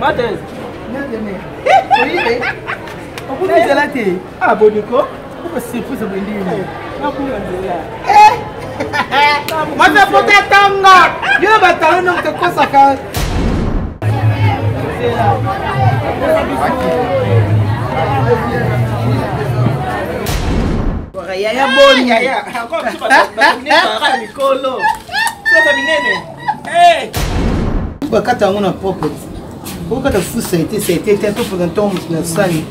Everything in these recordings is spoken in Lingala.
Matheus. Vous êtes là, ah, Boniko. vous êtes surprise de venir. Mas é poder tanga. Eu não batalho não te coisa cá. Yaya boni. Yaya. Agora você vai dar Nicolo. Só da menina. Ba kata ngona pocket. Ko kata fusa ite tempo pour então na sani.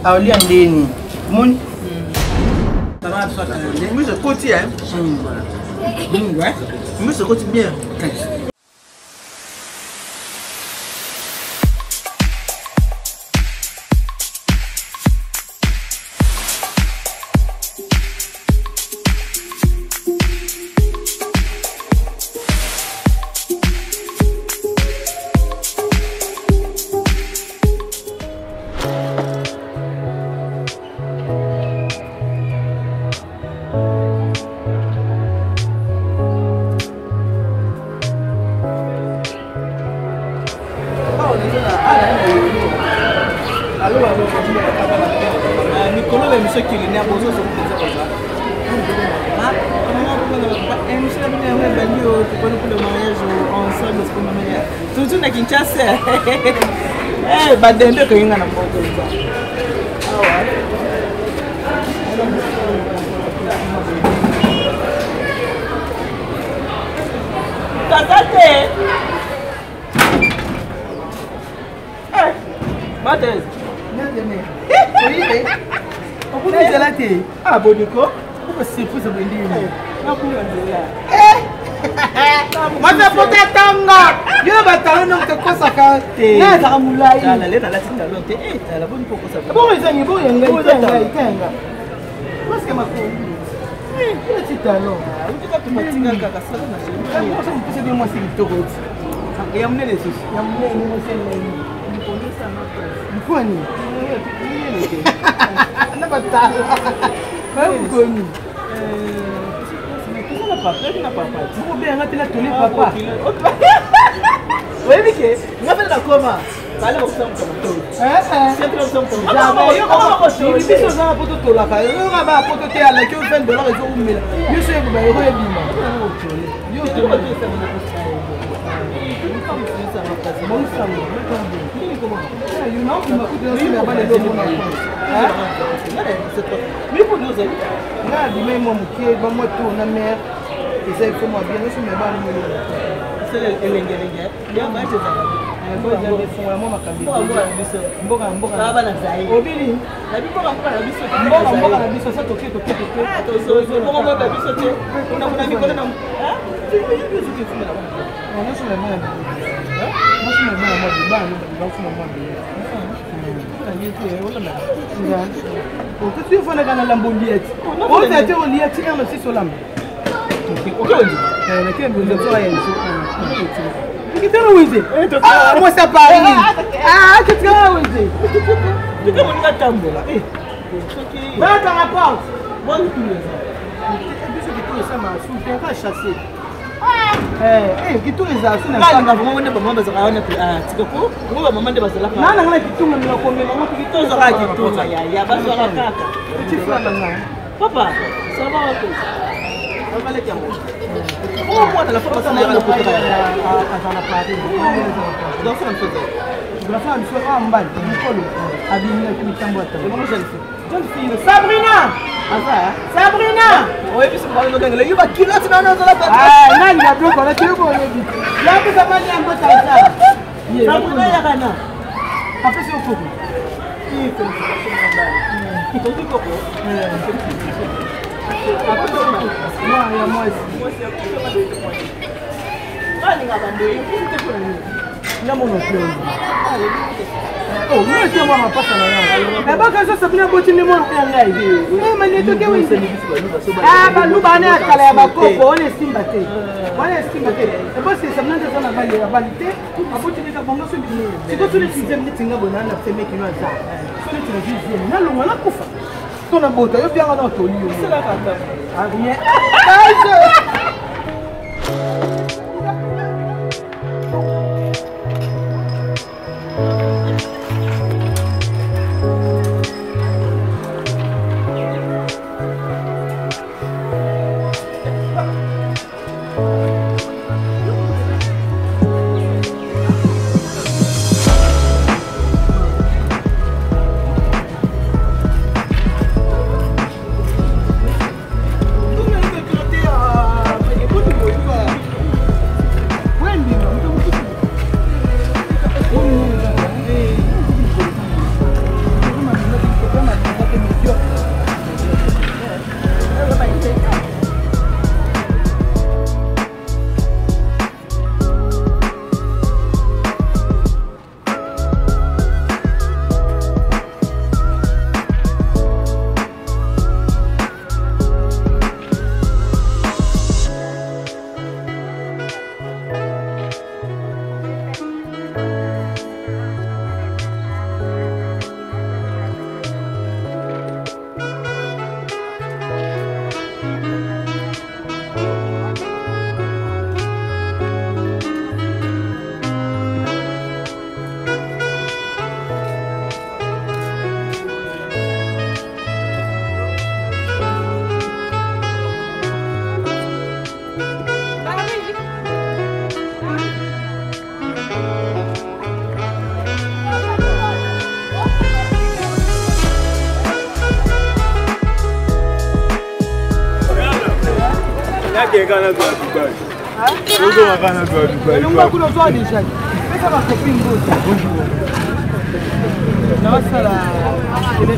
Aulia ndeni. Mon. Mais je côté hein. Ouais. Mais je côté bien. Badende ko yinga na mbogo za. Tazate. Matheus. Vous êtes là, ah, Boniko. vous êtes surprise de venir. Mas é poder tanga. Eu não batalho não te coisa cá. Não, tá mulai. Ela lê na latina não tem. Ela pode pouco saber. Bom, isso aí, bom, tenga. Mas que uma coisa. Ele te tá não. O que tá tu matinga cagaçada na gente? Você não precisa de uma seguidora. E a mulher isso. E a mulher não sei nem. Mfoni. Não batalha. Vai o goni. Vous bien rater la tournée, papa. Oui, Mickey. On a fait la coma. Allez, on s'en fout. C'est très simple. Ah, non, il faut que je dise aux gens pour tout la faire. On va pas pour tout aller que $20 et tout mais je sais que vous allez bien. Yo, tu vas dire ça mon Essaye de moi bien, je suis même pas c'est le lengue-lengue. Il y a pas de ça. Ah, moi ça parle. Ah, qu'est-ce que vous dites? Tu peux me dire tambola. Va dans la porte. Bon tout ça m'a soufflé, on va chasser. Qui tous les assos na kanga vraiment ne maman bazaka wana tikoko ngo maman de bazala ka nana ngana kitunga mina ko maman ko kitoza ka kitunga ya bazaka kaka tifala nga papa ça va wako ça va le jambo oh moi la fois ça na ko ka azana party donc ça me fait la femme soit en bas Nicolo abimina kitambo ata comment jeune fille Sabrina Sabrina oui puis c'est pas le dingue il va kilo tu n'en as pas ah nani na bloco na tu ko yebi ya ko samani ambo tata Sabrina ya kana après c'est au coco il faut que tu coco après moi oh, moi je vois ma passe là. Eh ben quand ça bien boti ne mo nga ide. Eh mais ne toke oui. Ah ba lu ba na kala ba koko on estime baté. On estime baté. Eh ben c'est ça n'a pas na valeur la validité. Aboti ne ka bonga so bi. Si ko tuli sixième minute nga bona na sema ki no za. So ne tuna sixième na longa na kufa. To na bota yo bien na to liyo. c'est la kata. Ah bien. quelqu'un là dans Dubaï. Le monde coule autour déjà. Mais ça va copine d'autres. Non, ça là. Je vais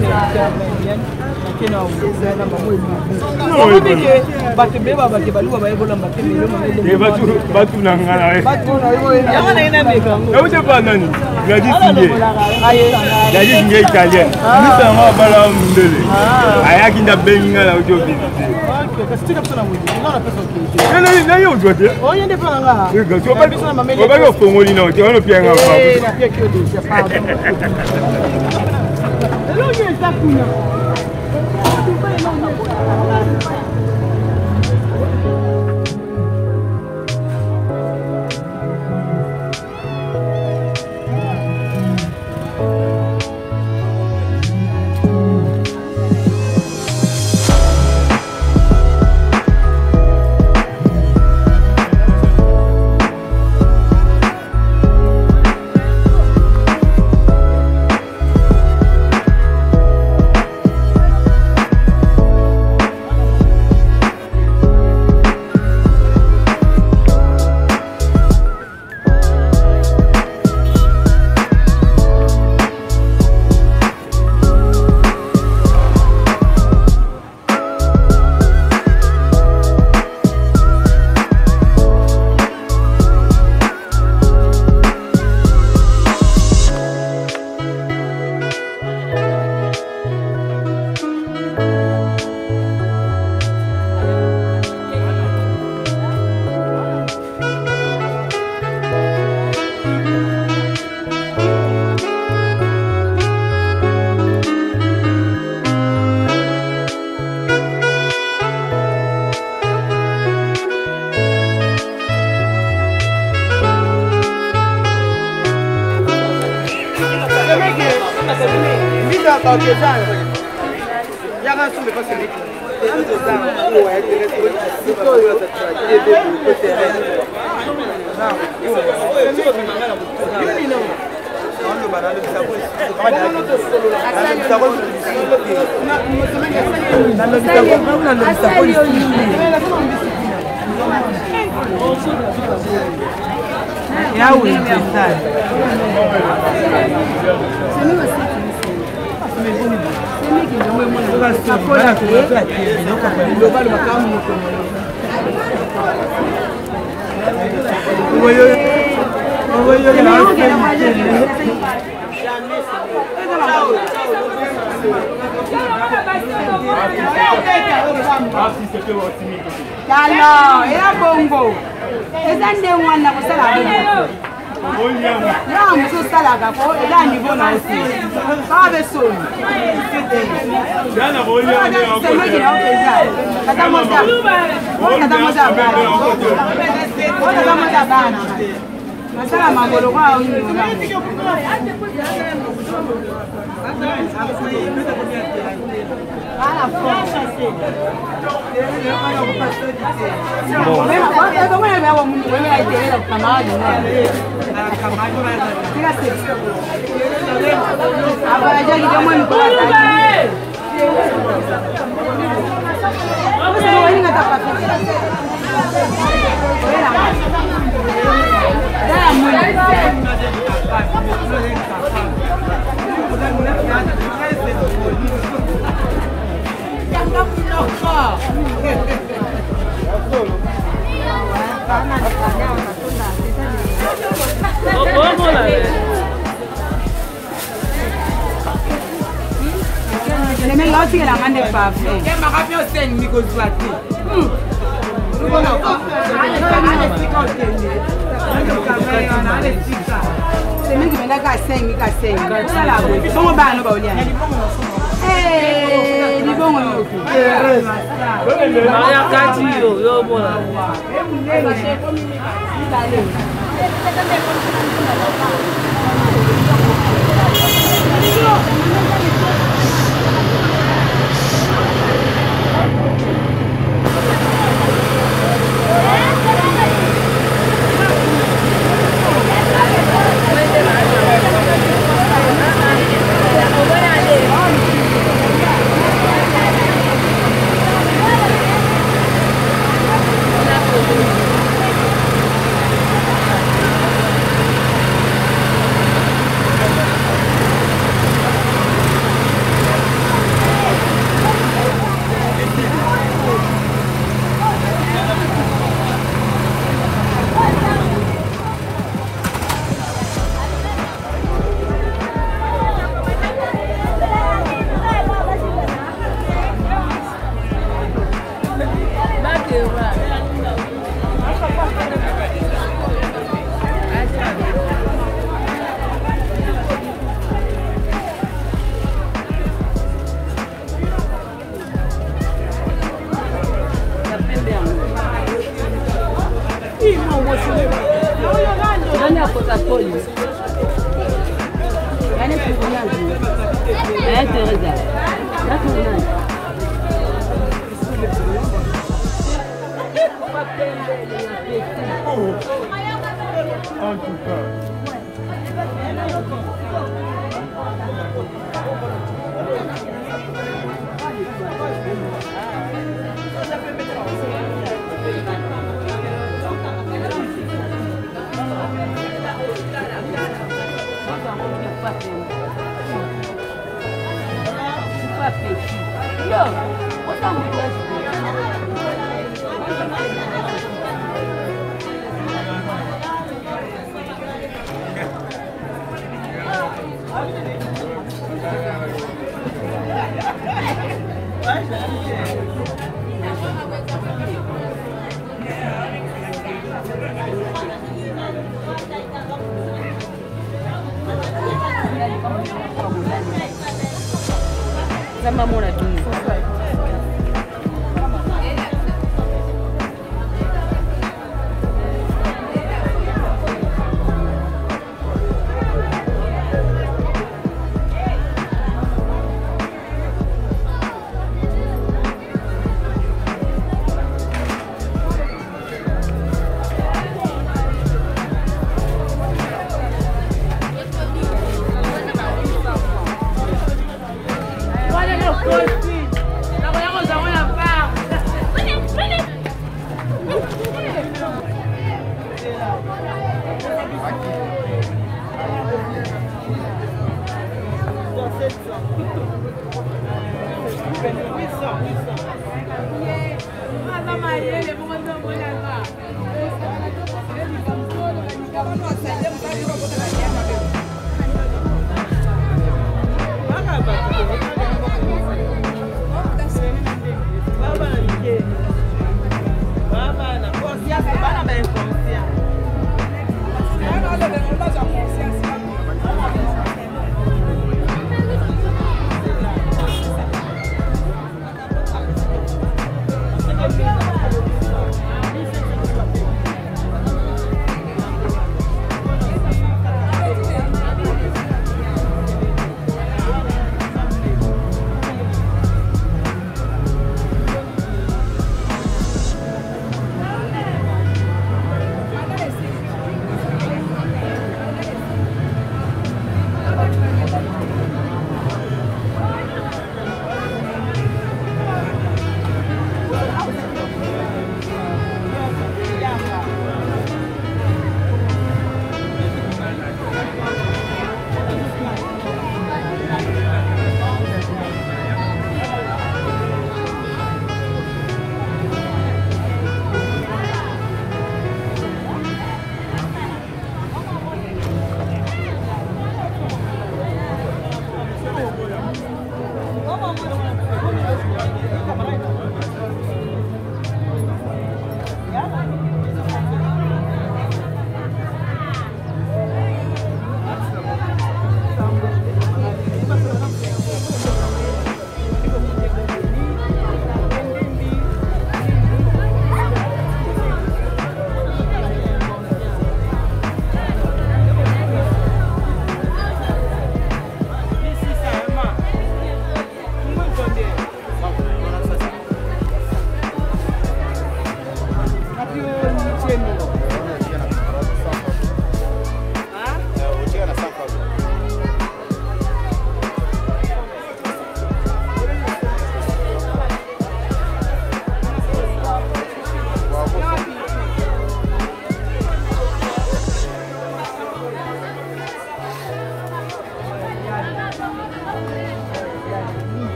Teresa. En tout cas. Sama mona duni.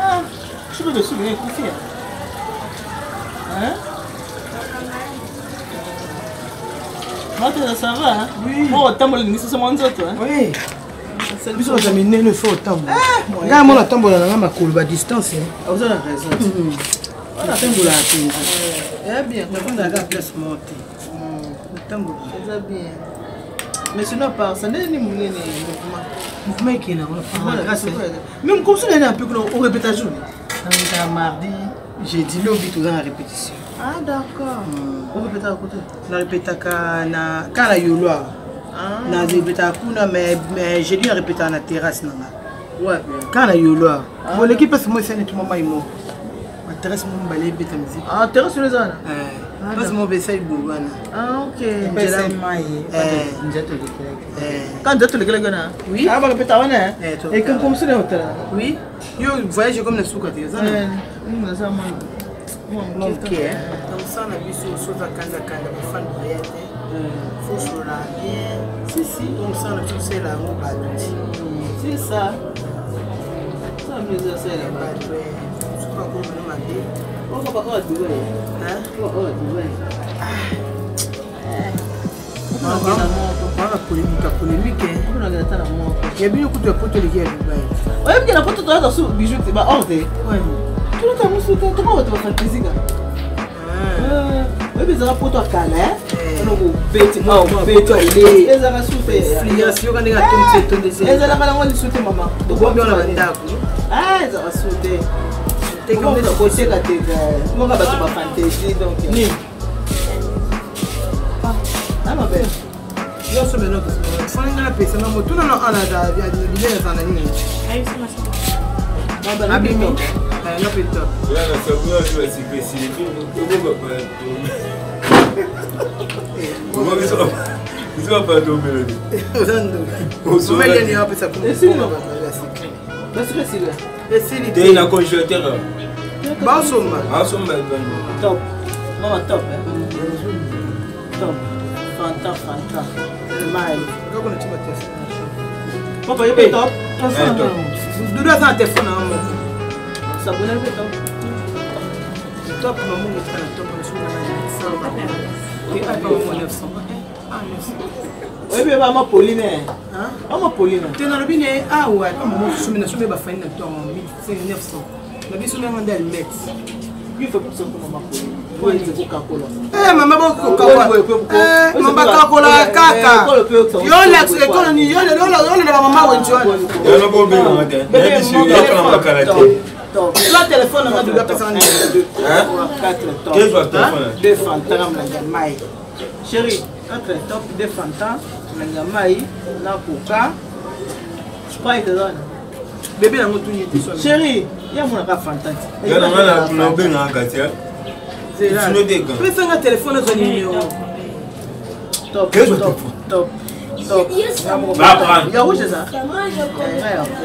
Ah, je peux te souvenir, Koufi. Hein? Ça va, hein? Oui. Bon, t'as mal mis sur mon autre, hein? Oui. C'est le plus de mes faut autant. Regarde, moi, la tombe, on a ma courbe à distance. Vous avez raison. On a fait de la tête. Eh bien, on a la place montée. C'est bien. Mais sinon, par ça, n'est ni moulin ni mouvement qui est là. Même comme ça, on est un peu on répète à jour. Mardi, jeudi, le vite dans la répétition. Ah, d'accord. On répète à côté. On répète à la Yoloa. On répète à Kuna, mais jeudi, on répète à la terrasse. Ouais. Quand la Yoloa. Bon, l'équipe, c'est moi, c'est un moment. La terrasse, mon balai, bête musique. Ah, terrasse sur les ânes. Parce que mon bessaye Bourgogne. Ah, ok. Quand tu es le gars, oui. Ah, bah, répète à on est. Et comme c'est le hôtel. Oui. Yo, voyage comme le souk. Ok. Donc ça, on a vu sur la canne, fan de rien. Faut sur la bien. Si. Donc ça, on a tout c'est la roue. C'est ça. Ça me dit c'est la bas. Je crois qu'on m'a dit. On va pas Dubaï. Hein? On va Dubaï. On a polémique. On a gagné la mort. Il y a bien beaucoup de potes qui viennent à Dubaï. Ouais, il y a pas tout dans ce bijou, c'est pas hors de. Ouais. Tout le temps, tout le monde va faire plaisir. Oui, mais ça va pour toi calme. On va bêter, moi, bêter. Les ara souper. Filiation quand il y a tout de suite. Les ara quand on souper maman. Donc on va la d'accord. Ah, ça va souper. T'es comme ça côté là t'es. Moi va battre ma fantaisie donc. Ni. Ah ma belle. Yo so maintenant que c'est fond na pesa na moto na ana da bien ça na ni. Aí você mas. Abimi. No pito. Ya na sabuya yo si pesi to go ba to. Mo biso. Biso ba to melodi. Osando. So mele ni hapo sa kuma. Mas que c'est là? Esse Tem na congelateur. Ba somma. Ah somma Top. Maman top. Top. Fanta. Mais. Kako na chima test. Papa, il est top. Dudu ça téléphone na. Ça bonne le top. Top maman est très top na suna na 100. Et pas au 900. Ah 900. Oui, mais maman Pauline. Hein? Maman Pauline. Tu n'as pas bien ah ouais, maman soumena ba faina to 1900. Na biso na nganda met. Il faut pour ça que maman Pauline. Pour les Coca-Cola. Eh maman Coca-Cola. Eh maman Coca-Cola kaka. Yo l'ex école ni yo le maman wenjwa. Ya no go be na ngate. Ya biso ya kana makarate. La téléphone on a de personne. Hein? 4 top. Quel soit téléphone? Deux Fanta na mai. Chérie, 4 top, deux Fanta na mai, na Coca. Sprite dedans. Bébé na moto ni te. Chérie, il y a mon Fanta. Ya na be na ngate. Sino de ga. Pesa nga téléphone zo ni yo. Top. Quel soit Top. Va prendre. Il y a rouge ça? Il y a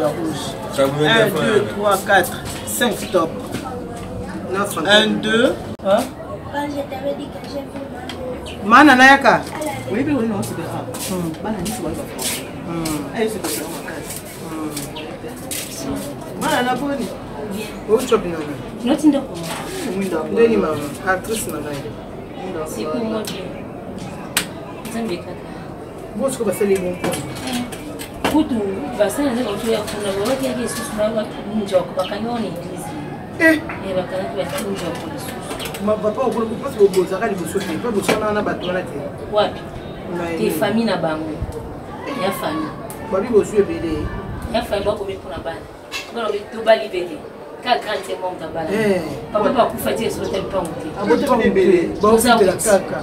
rouge. Ça vous 1, 2, 3, 4, 5 top. 1, 2. Hein? Quand je t'avais dit que j'ai vu Mana na yaka. Oui, mais non, c'est grave. Mana ni c'est pas. Eh, c'est pas Mana na boni. O chop na. Not in the home. Ndeni mama, actrice na nayo. C'est pour moi. Zambi kaka. Boss ko ba sele bon. Kutu basana ndio watu ya kuna wote yake susu na watu njoko bakanyoni hizi. Bakana kwa njoko susu. Ma papa ko ko passe au za kali bosso te, pas bosso na bato na te. Wapi? Ti famille na bango. Ya famille. Babi bosso ebele. Ya famille bako mikuna bana. Bana bitu bali bele. Ka grande monde tabala. Papa ba kufatia sur tel pont. Abote pa ebele. Ba ofite la kaka.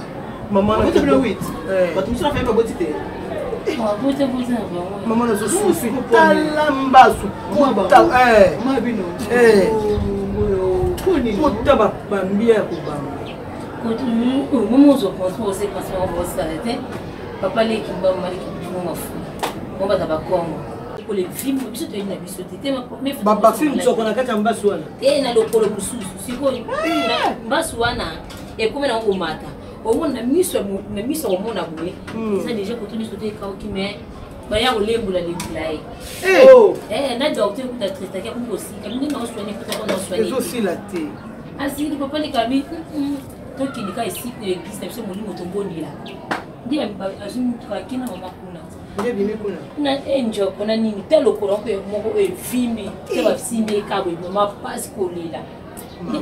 Maman na te bleu 8. Ba tu sera fait pas botite. Maman na zo sufi talambasu. Puta Mabino. Puta ba bambia ko bamba. Kutu mumu zo konso se konso on va s'arrêter. Papa les qui va mali qui m'a fou. On va d'abord Congo. Pour les films, tu sais na biso tete mais baba film zo kona kaka mbasu wana. Na lokolo kususu. Siko mbasu wana e comme na ngomata. Au moins na miso au monde aboué. Ça déjà quand on est sauté quand qui met baya kolembola lembola ye na docteur kuta traitaki akokosika mine naoswani kuta ko naoswani ezosila te asili papa likami tokindika esite église na biso molimo tombondela nde azumutuka na mama kuna na njoko na nini te lokolo mpe moko evimbi te basimbi ekabo mama pasi kolela nde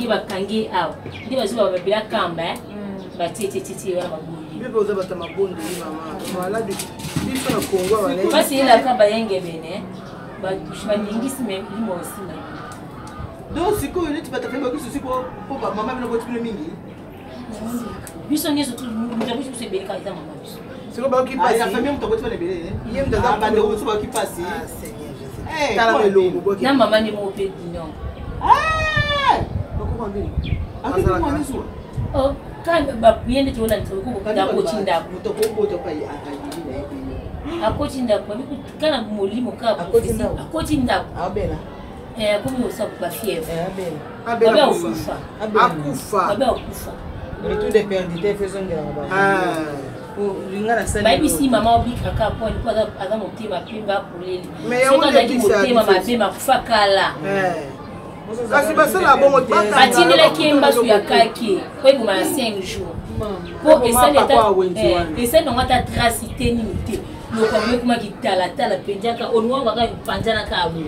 bakangi awa nde bazuba babela kamba batietetete wana mabondi bibe oza bata mabondeli mama malade biso na kongo abana basi elaka bayenge bene baningisi limo osina donc sikoyo neti batafe bakiso siko po mama bino botipino mingi biso nyonso mutabusi kusebeleka eza mama biso siko baoki pasi ya famille mutu botipa nebele ye mutu aza bande oso baoki pasi tala melongo boki na mama ni mo pe dinyo bakoko mbili akiki mwana suwa oh kan bapuyende tona ntoko da kochinda mutu ko pa ya akajiji na yepe akochinda kwa kana molimo ka akochinda abela comme ça pour pas fièvre abela akufa retour de perdite faisons de la bayebisi mama obikaka po alipo aza motema pimba koleli Mais soki azalaki motema mabe makufa kala kasi basala bongo batindelaki ye mbasu ya kaki po eboma na 5 jours po esali nango ata trace te nini te lokomo ekomaki talatala mpenjaka onwangaka epanzanaka abo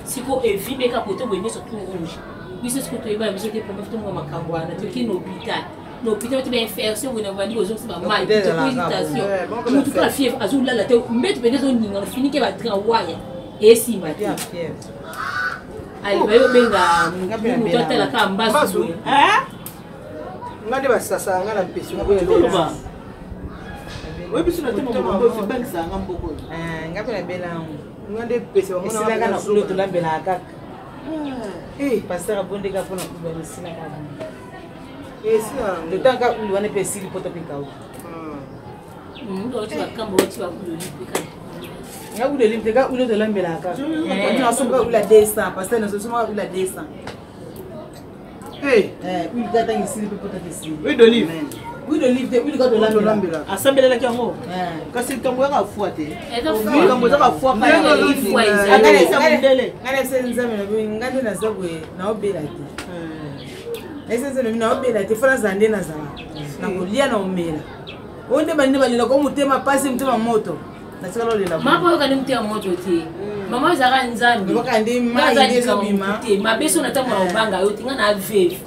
siko evimeka kote boye nyonso tout rouge biso siko toyeba biso te pombe tongo makambo wana toki na hôpital te bainfection boye na bandi ozongisa bamai topositation mutu kala fièvre azolala te mbeto pende ezoningana finike batrin waya esimba te alibayobenga mutu atalaka mbasu boye nga nde basasa nga na mpesi oyebi biso na tema mobombo ofibangisa nga mboko nga mpe nabelango nga nde pesi esilaka na kulo tolambelaka kaka paster abondeka mpona kubana esilaka totanga uli wana mpe esili poto mpe kauka nga uli olimpe ka uli tolambelaka kaka nasomoka uli a 200 paster nasosomoka uli a 200 uli katanga esili mpe poto mpe esili huile d'olive huile d'olive te uli katolambelaka asambelelaki yango kasi likambo yaka afwa te likambo ezaka afwa nga nde naza boye naobela te naesenze naobela te fona zala nde nazala nakolia na omela oyo nde bandi balelaka motema pasi motema moto nasikala olela mama oyokani motema moto te mama ezalaka nzambe te mabeso na ntango na obanga yo te nga na aveve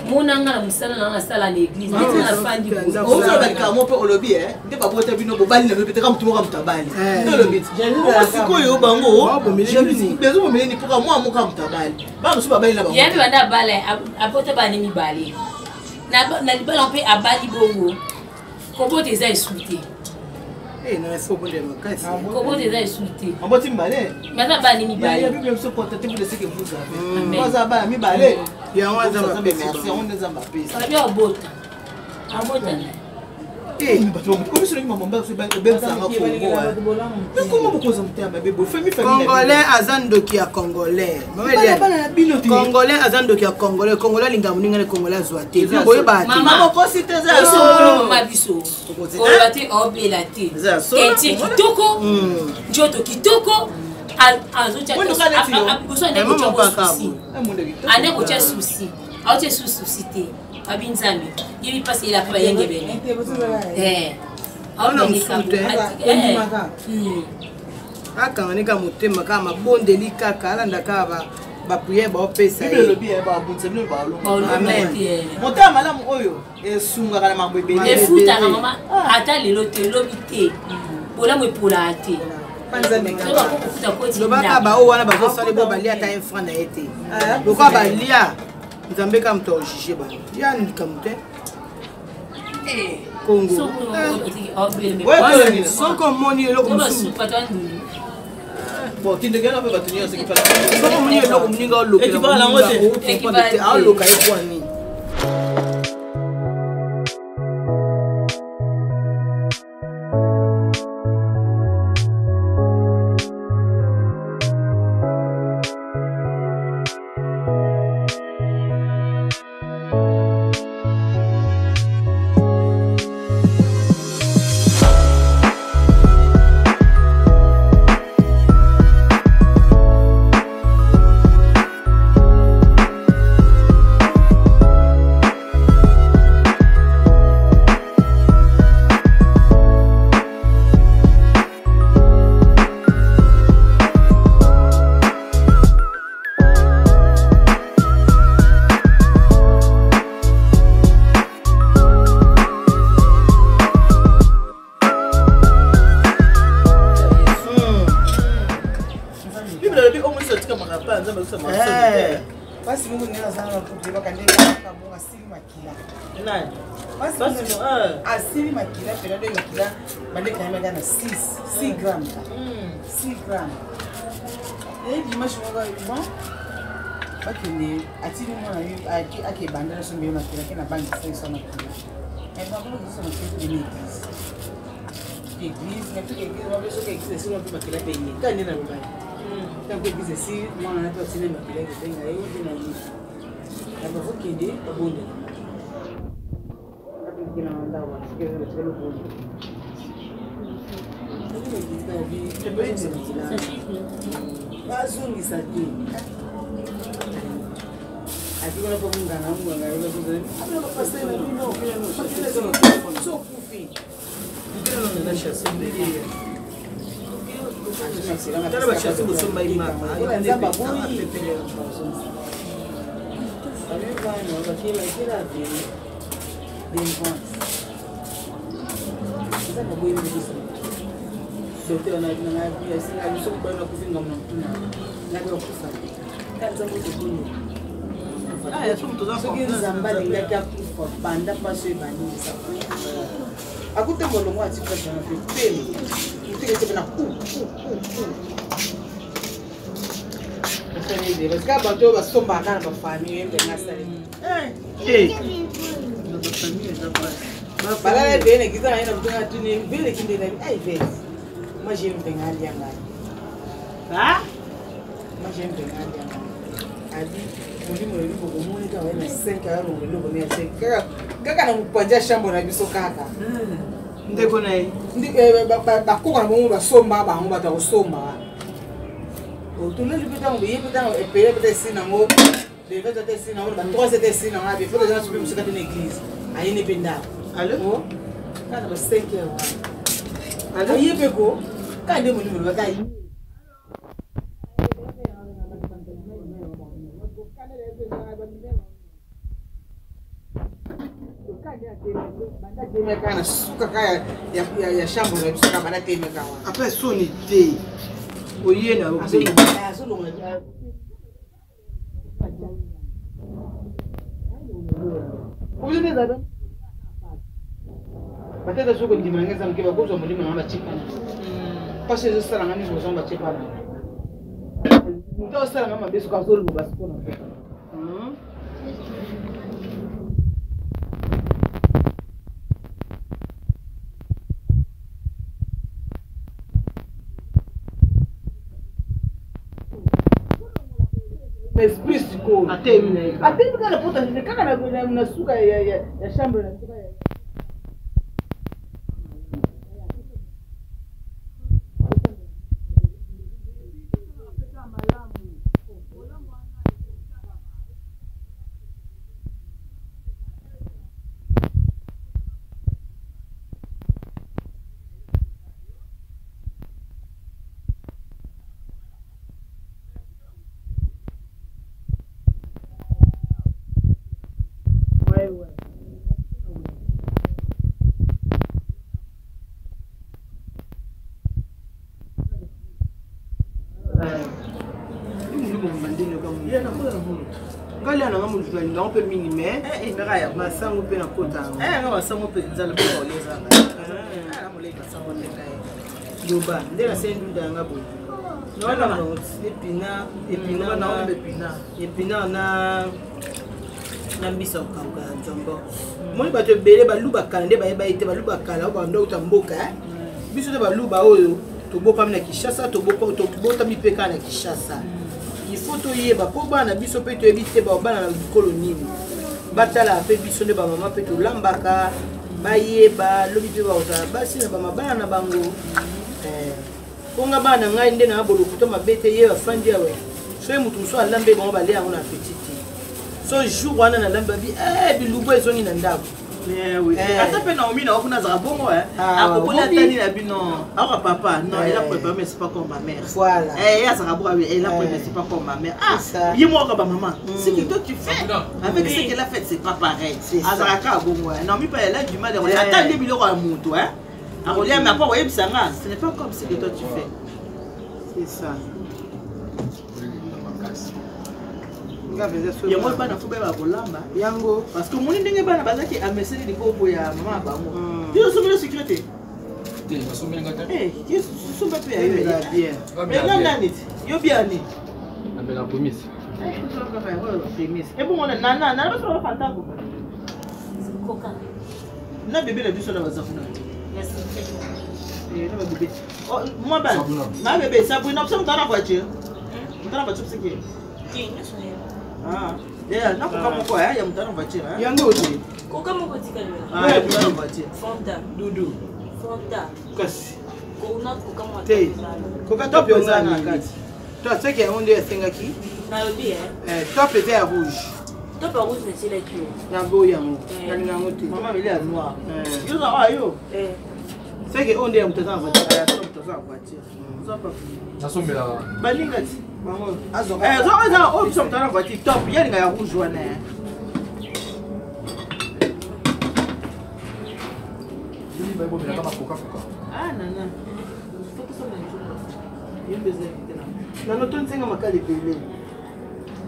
monanga na mosala nanga nasala na église neti nga nafandi ozobalika mo mpe olobi nde babota bino bobali na bino pete ka motu moko moto abali nde olobi sikoyo bango bezobomileni mpoka mwa moka moto abali bana mosusu babali na bango yebi banda abala abota bane mibale na libala mpe abali bongo kobota eza esuite kobota eza esuite aboti mibale baza bane mibale biso portatif de ce que vous avez baza bana mibale yango aza merci yango nde nzambe apesa abi abota abota congolais aza ndoki ya congolais congolais aza ndoki ya congolais congolais alinga moninga ne congolais azwa te boyeba te biso oloba te obela te eti kitoko njoto kitoko ane kotia susi aotie susi te abi nzambe yebi mpasi elaka bayenge bene akanganika motema kaka mabondeli kaka alanda kaka bapriere baopesa motema malamu oyo esungaka na mambo ebele efutaka mama ata lelo te elobi te bolamu epolaka te lobaka bao wana bazosala bo balia ata infra na ye te lokola balia nzambe ka moto ajuge bango ya likambo te kongo soko omoni eloko mosusu soko omoni eloko moninga olokela aoloka ye kwa nini Basi Mungu nina sana kupiga kandeni kama asili makila. Nani? Basi asili makila pela de makila bande kama gana 6 grams. 6 grams. Dimanche mwaka bon. Bakende atini mwana yu ake bandana sombe makila kena bangi sasa makila. Pas de l'église. L'église, mais toute l'église, on va dire que l'église, c'est un peu makila payé. Quand on est dans le bail. Tant que l'église est ici, moi on a pas de makila qui est payé. On est ici. D'abord, faut qu'il y ait des bonnes. Après, il y a un endroit où il y a le bon. C'est pas une makila. Pas une ça dit. Aqui quando eu vou enganar um lugar, eu vou dizer, ah, não, passei na minha não, sou cufi. Não deixa assim, dele. Cara, vai chamar o som vai mal. Ele já babou e pegou o som. Também vai, não, aquilo a ver. Bem bom. Já babou e me disse. Doutor na vida, assim, a lição vai na cozinha não na água cufa. Tá muito bonito. Ah, é tudo das coisas. Zambali ya kufa banda paso ibanisa. Akuta molongo atika jana pele. Utike tebe na ku. Ese de ska bato ba somba kana ba famille embe ngasale. Balala bene kiza ina kutunga tuni vile kindela ai vile. Majem bengali yanga. Ha? Majem bengali yanga. Adi mulimo lipo komuni ka wena 5 euro ngelo ni ase kaka na kupanja shambo na biso kaka ndeko nayi ndi ba ko kana bomu ba somba ba ngo bata osomba o tole lipita ngo yipita ngo epele pete sina ngo de vete te sina ngo ba 3 te sina ngo bi foto jana subi musika te l'église ayine penda allo kana ba 5 euro allo yipe ko kande mulimo ba kai Kana suka kaya ya shambo na bisaka bana temeka wa. Après soni te. Oye na obe. Solo na. Oye ne dada. Batata soko ndimangeza mkiba kuzo mulima ngamba chipana. Pase zo sala ngani zo zomba chipana. Ndo sala ngamba beso ka zolo basikona. Esprit siko atemi kana pota kaka na suka ya shamba na suka ya on peut minimer et ma sango pe na kota nga sango pe nzala pe oleza nga molei sango te kai doba ndela sendu danga bo nona no epina na ombe epina na mbisa okanga nzombo moni bato ebele baluba kala nde bayeba ete baluba kala obanda utamboka biso te baluba oyo toboka na Kinshasa tobota mipeka na Kinshasa. Il faut toyeba po bana biso pe toyebi te ba bana na bikolo nini batala pe biso ne ba mama pe to lambaka bayeba lobi pe ba ota basi na ba mabana na bango konga bana ngai nde na bolo kuto mabete ye ba fandi yawe so mutu so alambe ba bale yango na petite so jour wana na lamba bi bilubo ezongi na ndako. Oui. Ata pe Naomi na okuna za bongo akopona tani na bino aka papa non elle a préparé mais c'est pas comme ma mère. Voilà. Elle a ça elle a préparé c'est pas comme ma mère. Ah, dis moi comme maman. Ce que toi tu fais avec ce qu'elle a fait c'est pas pareil. Azaka bongo. Naomi pas elle a du mal à attendre des biloko à mutu hein. A relia mais pas ouais bisanga, ce n'est pas comme ce que toi tu fais. C'est ça. makasi. Yango bana faut ba kolamba. Yango parce que moni ndenge bana bazaki ameseli lipopo ya mama bango. Yo somela sécurité. Te basomela ngata. Qui sont pas bien. Mais non nani. Yo bien ni. Abela promise. Et bon on a nana pas sur le fantasme. Coca. Na bébé la biso na bazafuna. Merci. Na bébé. Oh moi ben. Na bébé ça pour une option dans la voiture. Dans la voiture c'est qui? Ah. Yeah, na koka moko ya mutana voiture. yango te. Coca moko tikali. Ah, ya mutana voiture. Fonda. Dudu. Fonda. Kasi. Kona coca moko. Te. Coca top yo na kati. Toi c'est que on dit sengaki. Na yobi Top était à rouge. Top rouge mais c'est là qui. Yango yango. Yango te. Maman il est à noir. Yo ça va yo. C'est que on dit mutana voiture. Ya mutana voiture. Ça pas. Nasomela. Balingati. Maman. Azo. Ça oh ça mutana voiture top. Ya linga ya rouge wana. Ni ba bomela kama Coca. Ah nana. Faut que ça me yo besoin de Na noto nsenga makali pele.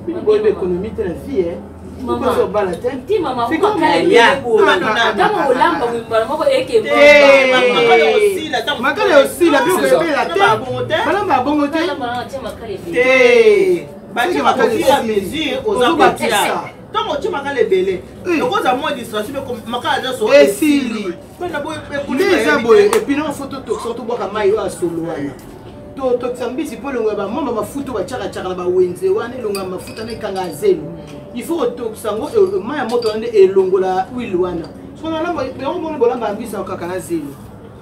Bili boy économie te la vie Maman. Ko so bala te. Ti mama C'est ko comme kala ya. yebo. Kama olamba mwimbala moko eke bo. makale aussi la table. Makale aussi la bio C'est bébé la ça. te. Ba bon te. Bala ba bongo te. Olamba ti makale be. Te. Ba ti makale makale à si. mesure aux Ozo abattis. batisa. Tant tu makale belé. Donc on a moins distraction comme makale so Esili. Bana boy Déjà boy et puis non photo to surtout boka mayo a solo wana. To tsambisi po longa ba mama mafuto ba chaka chaka na ba wenze wana longa mafuta na kanga zelo. Il faut to sango maya moto nde elongola wili wana. So na lamba yango mona bolamba ambisa kaka na zelo.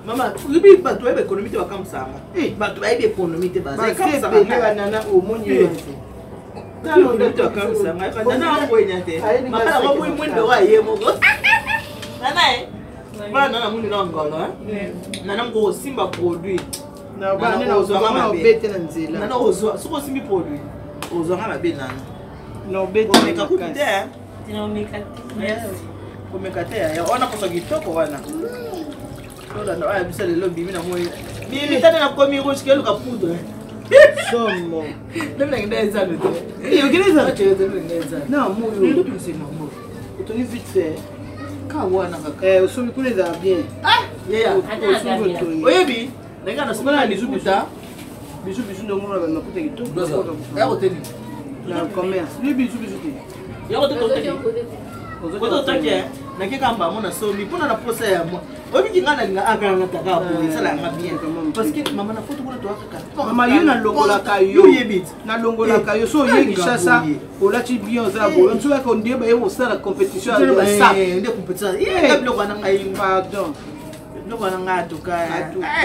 Mama, libi bato ebe économie te bakam sanga. Bato ebe économie te baza. Comme ça ba nana o moni wana. Talo ndo to bakam sanga. Nana ngo nyate. Makala ngo mwi mwindo wa ye moko. Nana Bana nana muni na ngolo Nana ngo simba produit. Na ba nana ozoma obete na nzela. Nana ozo soko simbi produit. Ozo nga mabe nana. Na obete Ko meka ku te. Tino meka. Merci. Ko meka te ya ona ko so kitoko wana. Ola ndo aya bisa lelo bimi na moyo. Bimi tana na komi rouge ke luka poudre. Somo. Demna ngenda ezalo te. Iyo kileza Ache demna ngenda ezalo. na moyo. Ndo pise mambo. Utoni vite fait. Ka wana kaka. Usomi kule za bien. Yeah. Oyebi, nenga na sima ni zubuta. Bisu ndo ngona ba makuta kitoko. Ya hoteli. Na commerce. Ni bisu te. Ya hoteli. Koto take na ke kamba mona somi pona na posa ya mo. Oyebi kingana linga akanga taka po sala nga bien. Parce que mama na foto kuna to akaka. Mama yo na longola kayo. Yebit. Na longola kayo so yegi sasa. Olati bien za bo. Nso ka ondie ba yo sala compétition avec la SAP. Nde compétition. Ngabilo kana ngai. Pardon. Ndo kana ngatu ka.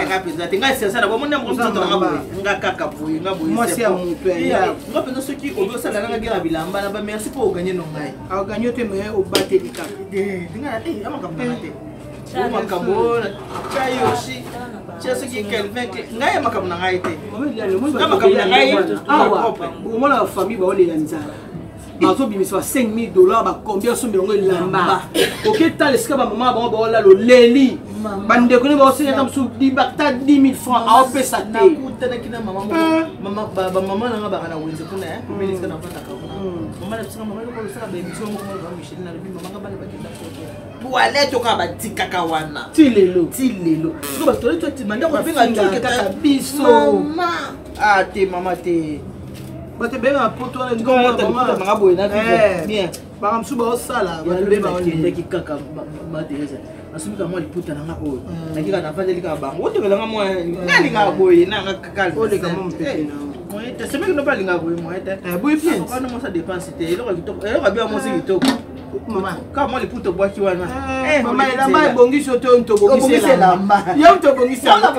Ngapeza tinga sasa na bomona mo mtoto na ngabo. Ngakaka boye ngabo. Moi c'est à mon père. Ngapeza soki obo sala nga gira bilamba na ba merci pour gagner no ngai. A gagner te me o bateli kaka. Dinga te ama kamna te. Uma kamona. Kayoshi. Chesa ki Kelvin ke ngai makamna ngai te. Kama kamna ngai. Awa. Umona famille ba ole nzala. Mazo bimiswa $5,000 ba combien so milongo lamba. OK ta leska ba mama ba ola lo leli. Bande ko ne ba osenya tam su di bakta 10,000 francs a opesa te. Na kutana kina mama mama ba mama na ngaba kana wenze kuna Beliska na pata ka kuna. Mama na tsanga mama ko sala baby so mo ba mishini na bibi mama ngaba na bakita ko. Buale to ka batika ka wana. Tilelo. So ba tole to timanda ko pinga tuke kaka biso. Mama. Ah te mama te. Bate beba poto na Ngoma ta mama boy na bien. Ba msuba osala ba Bate beba beba oni. ki kaka mateza. Asumika mwa liputa na ngako. Nakika na fadeli ka bango. Wote kala mwa ngani nga boy na ngakakali. Ole kama mpete na. Moyete sema que no pas linga boy moyete. Boy bien. Quand on ça dépense te eloko kitoko. Eloko bien mo se kitoko. Mama. Ka mwa liputa bwaki wana. Mama ela ba bongiso to nto bongisela. Yo nto bongisela.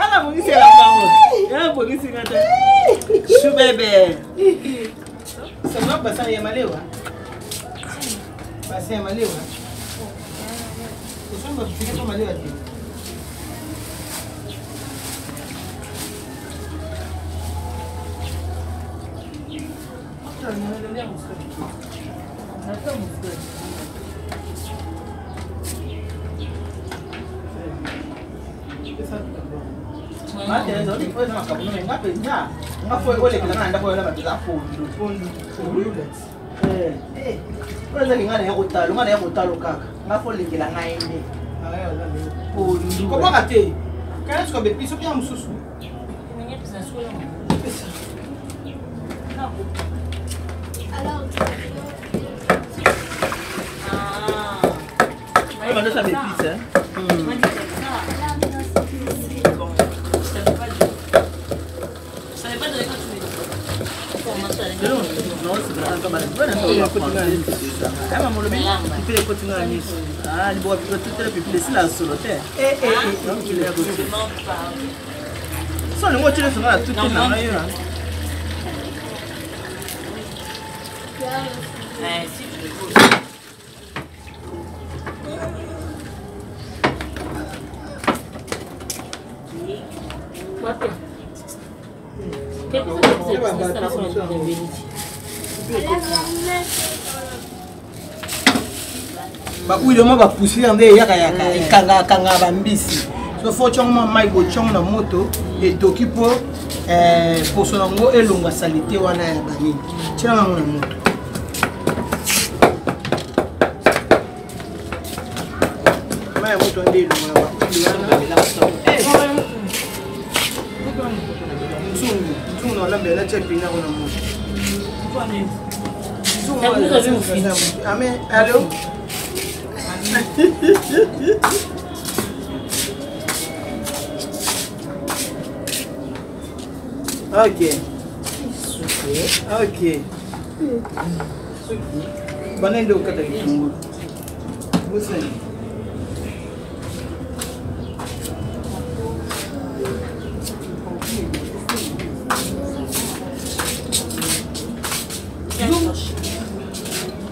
Ala bongisela mama. Ya bongisela ngata. Shu bebe. Sasa basa ya malewa. Basa ya malewa. Usomba kufika kama malewa tu. bakuilemo bapusi nde eyaka ekangakanga bambisi so fo tshongo mai botshongo na moto etoki mpo poso nango elongwa salite wana ya banini tshina nango na moto mai ya moto nde elongwa na bakuili wana nzungu na olambela tshia mpina ngo na moto Amen. Allô? Ok. Ok. Banendo kata kitunguru. Busani.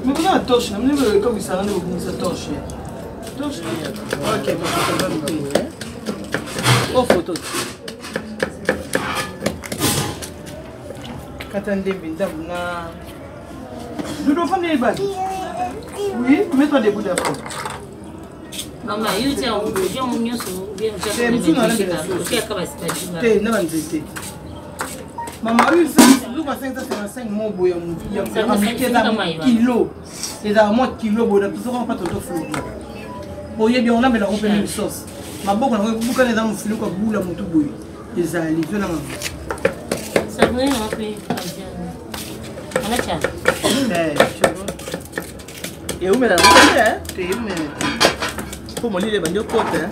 Mais voilà la torche, même comme il s'arrête au bout de sa torche. Torche. Ok, oh photo. Attendez, Bindabuna. Nous devons faire des bagues. Oui, mets-toi debout d'abord. Maman, il y a un peu de c'est un petit peu Maman, il fait 5 mots, il y a kilo. C'est à moi kilo, il y a pas de flou. Bon, il y a bien, on a mis la sauce. Ma boue, on a beaucoup de gens qui ont boule à mon tout bout. Ils ont les deux. Ça va, on peut. On a tchad. Et où met la route, hein? Tu es où, mais. Pour mon lit, les bandeaux côtes, hein?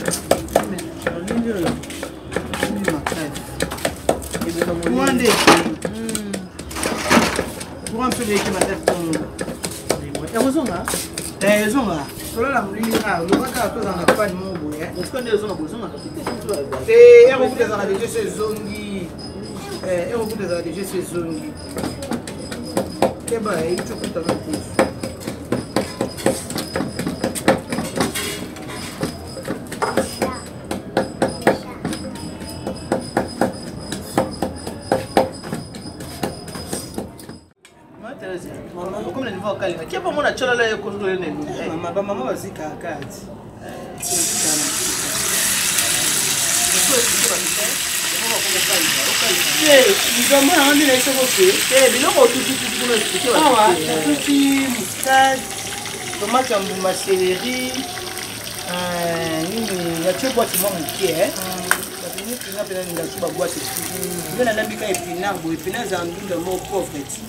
Pour un peu de qui m'a tête et vous ont là ils ont là cela la moulin là le vaca a tout dans la panne mon boy est-ce qu'on est zone et on peut dans la déjà ces zongi et on peut dans la déjà ces zongi que bah il faut tout avec plus qui est pour moi la chola là construire les maman va se kakati tomate ya mbuma céleri natie boîte mwa moke babini mpina mpena ningatie baboîte mpe nalambika épinard boye épinard eza ndunda mo pauvre ti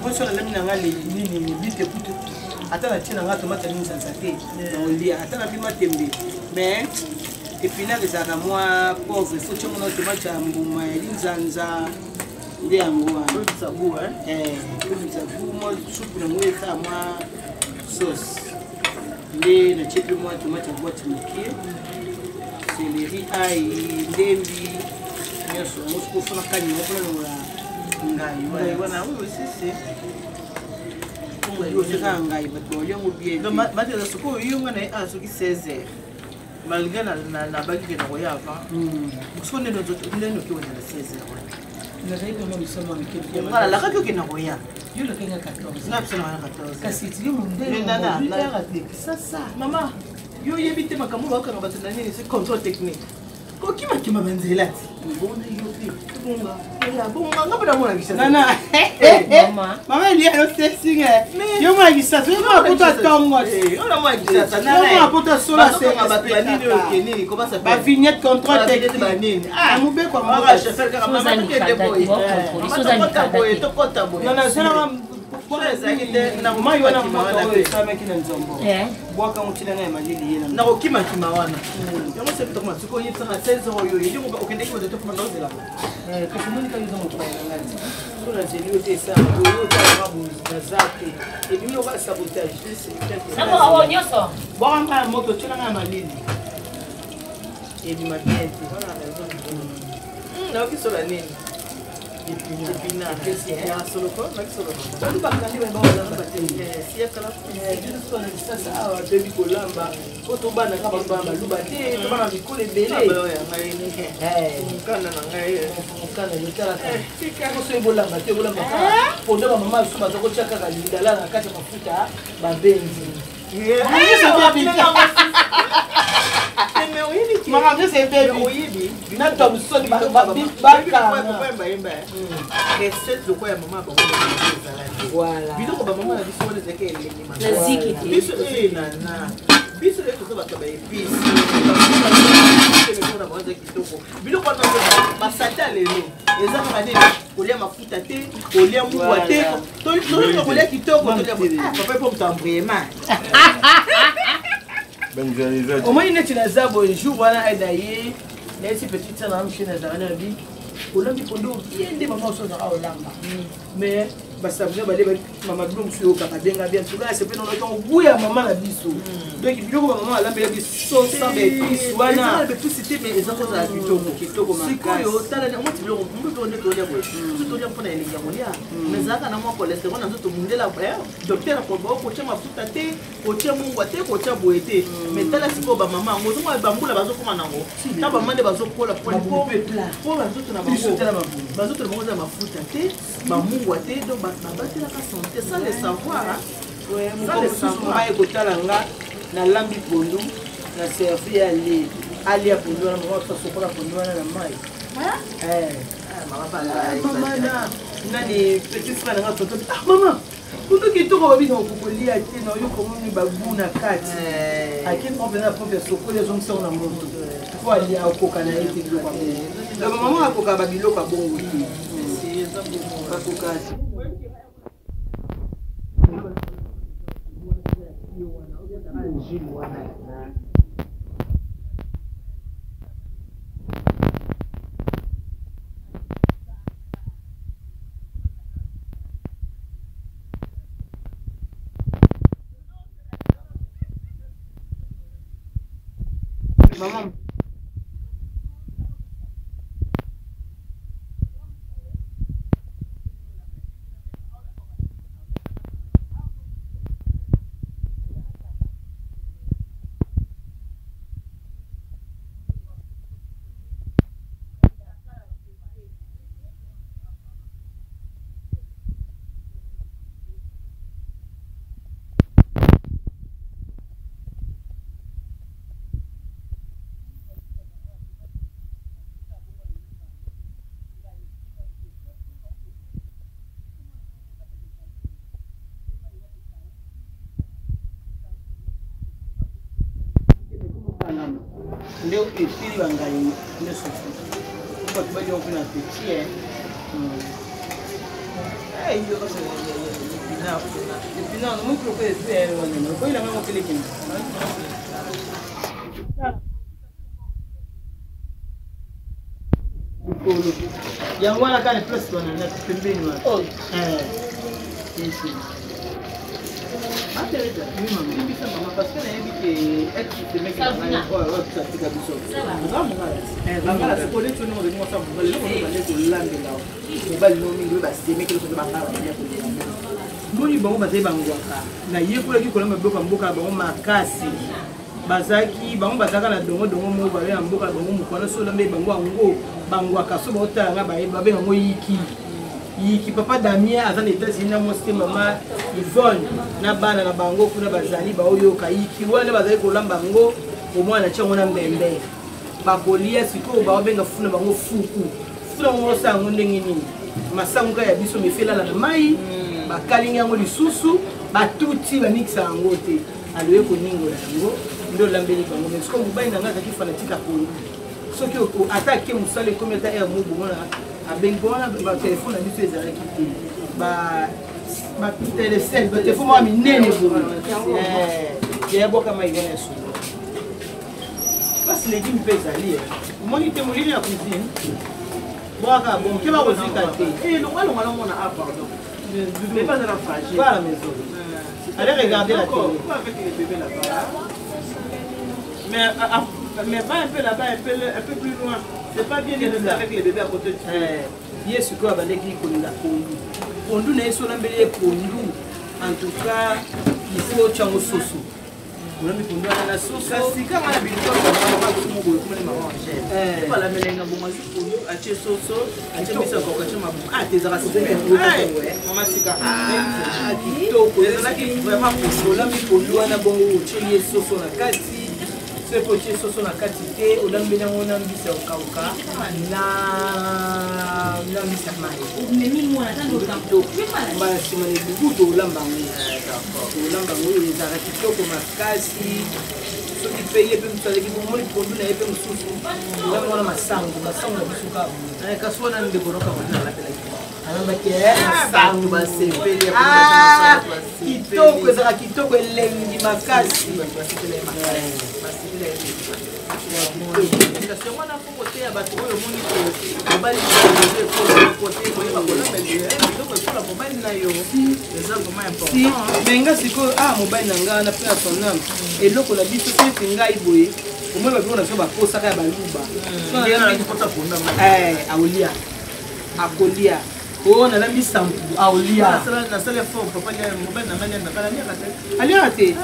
moso nalami nanga nini bite kutu ata natie nanga tomate ya minsansa te naolia ata nabima tembe mais épinard ezalaka mwa pauvre fo tiongo na tomate ya mbuma ya linzanza nde yango sabu mwa supu nango eza mwa sauce nde natie mpe mwa tomate ya boîte moke céleri ai ndembi nyonso yango soki ofuna kani ofuna longola ngai wana osisi oseka ngai bato oliongo bien batela soki oyonga na ye soki 16h malgré na bakike na koya avant soki ndenge oki wendela 16h wana lakaki okenda koya yo lokenga 14 na biso na wana 14 kasi tili mondesasa mama yo oyebi te makambo bakanga bato na nini se contrôle technique kokima banzela ti Maman il y a le testing. Yo moi qui ça, yo moi pour toi tongo. On moi qui ça, yo moi pour toi sola c'est comment ça ba vignette contrôle technique. Ah, mube quoi maman chauffeur car maman qui est debout. Non non, c'est là na moi yo na moto ça mec na nzombo. Bois quand tu l'as malili yena. Na okima kimawana. Yo mo c'est comment tu connais ça 16 euros yo. Il dit on okende ko de to pour ndoze là. Parce que moi quand ils ont pas sur la zélioté ça, yo ta mabu na zake. Et lui on va sabotage, c'est peut-être. Na ko awo nyoso. Bois quand moto tu l'as malili. Et du matin, voilà raison. Na okiso la nini. Epina kesi ya solo ko na solo ko ba kandi ba ba na ba te si ya kala juste ko na sasa awa baby ko lamba ko to bana ka ba ba luba te to bana bikole bele ya ngai ni kana na ngai kana ni tala si ka ko so bolamba te bolamba ka pondo ba mama so ba ko chaka ka lidala na kati mafuta ba benzi Maman, c'est bébé. Oui, na tom so ba recette de quoi ya maman ba voilà biloko ba maman na biso wala zeke elengi na ziki te biso nana biso le tozo ba ba épice na mwanzo kitoko biloko na basata lelo eza ka nini kolia mafuta te kolia mwa te to kolia kitoko to papa pour t'embriema au moins il na zabo jour wana aidaye les petites ça na mchina za na bi olambi pondo yende maman so za olamba mais basabuna bale mama blum suyo ka benga bien tout là c'est pas dans le temps bouya maman la biso donc biloko maman alamba biso sans épices wana be tout cité mais eza ko za kitoko makasi sikoyo tala na mo tiloko mbe to ndeko ya boy to ya mpona elinga molia mais zaka na mo cholesterol na nzoto mundela docteur ko ba ko chama futa te ko chama mungwa te ko cha boete mais tala siko ba maman ngo zo ba mbula bazo koma nango na ba mande bazo kola po bazo to na bazo to na mafuta te ba mungwa te donc babatela ka santé sans le savoir ouais sans le savoir ko tala nga na lambi pondu na servi ali pondu na mama so sokola pondu na mai maman nani petit frère nga toto maman kuto kitoko babi na kokolia te na yo komoni babu na kati akini on venait pour faire sokola zo msa na moto ko ali akoka na ete biloko ba maman akoka ba biloko bongo ti si eza bongo akoka maman ndio ipili bangai ndio sasa kwa sababu kuna pitie hiyo basi ipina no mtu kwa pia wana kwa ile mama kile kile ukolo yangu ana kana plus wana na pembeni wa hizi Atterreza, mimi mimi mama parce que na yebi ke ex mec na ouais ça tika biso. Ngala se kole tu no de mo sa mo le ko ba le ko lambe la. Ko ba no mi ba se mec ko ba ngala ya ko. Moni bango ba zai bango ka. Na ye ko le ko lamba boka mboka bango makasi. Bazaki bango bazaka na dongo mo ba ya mboka bango mo kwana so lambe bango ango bango akaso ba otanga ba be ngo yiki papa Damien azan États-Unis na moste mama Yvonne na bana na bango kuna bazali ba oyo ka yiki wana bazali kolamba ngo au moins na chango na mbembe bakolia sikoyo baobenga funa bango fuku funa bango osa yango ndenge nini masango ya biso mefelala na mai bakalingi yango lisusu batuti banikisa yango te aloye koningola yango nde olambeli bango mais sikoyo mobali na ngai azalaki fanatique apondu soki atake mosala ekomi ata aire mobu mona abengi wana batelefone na biso ezalaki te batelefone moko minene yayaboka mai wana ya solo basi legime mpe ezali omoni te molili ya cuisine boaka bon ke bakozika te longalonga namona ah pardon mais pas dans la fragile pas à la maison allez regarder la télé avec les bébés là-bas mais va un peu là-bas un peu plus loin c'est pas bien de rester avec les bébés à côté de toi yes quoi baleki kolinga pondu na yeso lambeli pondu en tout cas il faut chango soso on a mis pondu na soso sika na biloko ba mo ko kuma ma manger pas la melenga bon moi pondu ache soso ache misa ko ache mabu tezaka super mama tika kitoko ezalaki vraiment pour la mi pondu wana bongo cheli soso na kati c'est pour que soso na kati te olambeli yango na mbisa okauka na mbisa mai memi mwana tango kitoko mbala nsima na ebubu tolamba yango ezalaka kitoko makasi soki mpe ye mpe mosu aleki bomoni pondu na ye mpe mosusu olamba wana masango na biso kabo kasi wana ndekoroka wana alapelaki kitoko ezalaka kitoko elengi makasi wana mpongo te ya bato oyo omoni mobali ekola mobali na yo eza vraiment important mais nga sikoyo mobali na nga wana mpe na son ame eloko na biso neti ngai boye omoi babiko na biso baposaka ya baluba aolia akolia oh nalambi sampu aolia nasala forme papa ya mobile na ngani na kala alia te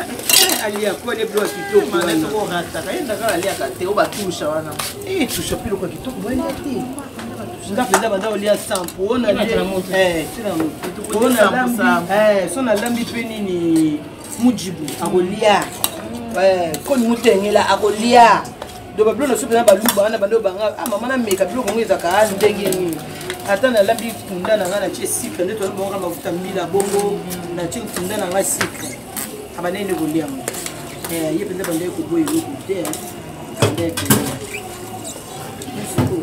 alia ko le blo kitoko na to rataka yenda kala alia te oba tusha wana tusha pilo kwa kitoko bwana te ndapenda banda olia sampu ona tena moto ona lambi so na lambi pe nini mujibu akolia ko ni mutengela akolia do bablo na supena baluba wana bando banga mama na meka bilo ngo ezaka ndenge nini ata na lambi kunda na ngana che sikre ndeto na bonga mafuta mbila bongo na che kunda na nga sikre abanene kolia mo ye pende bande ko boye ko te ndeke musuko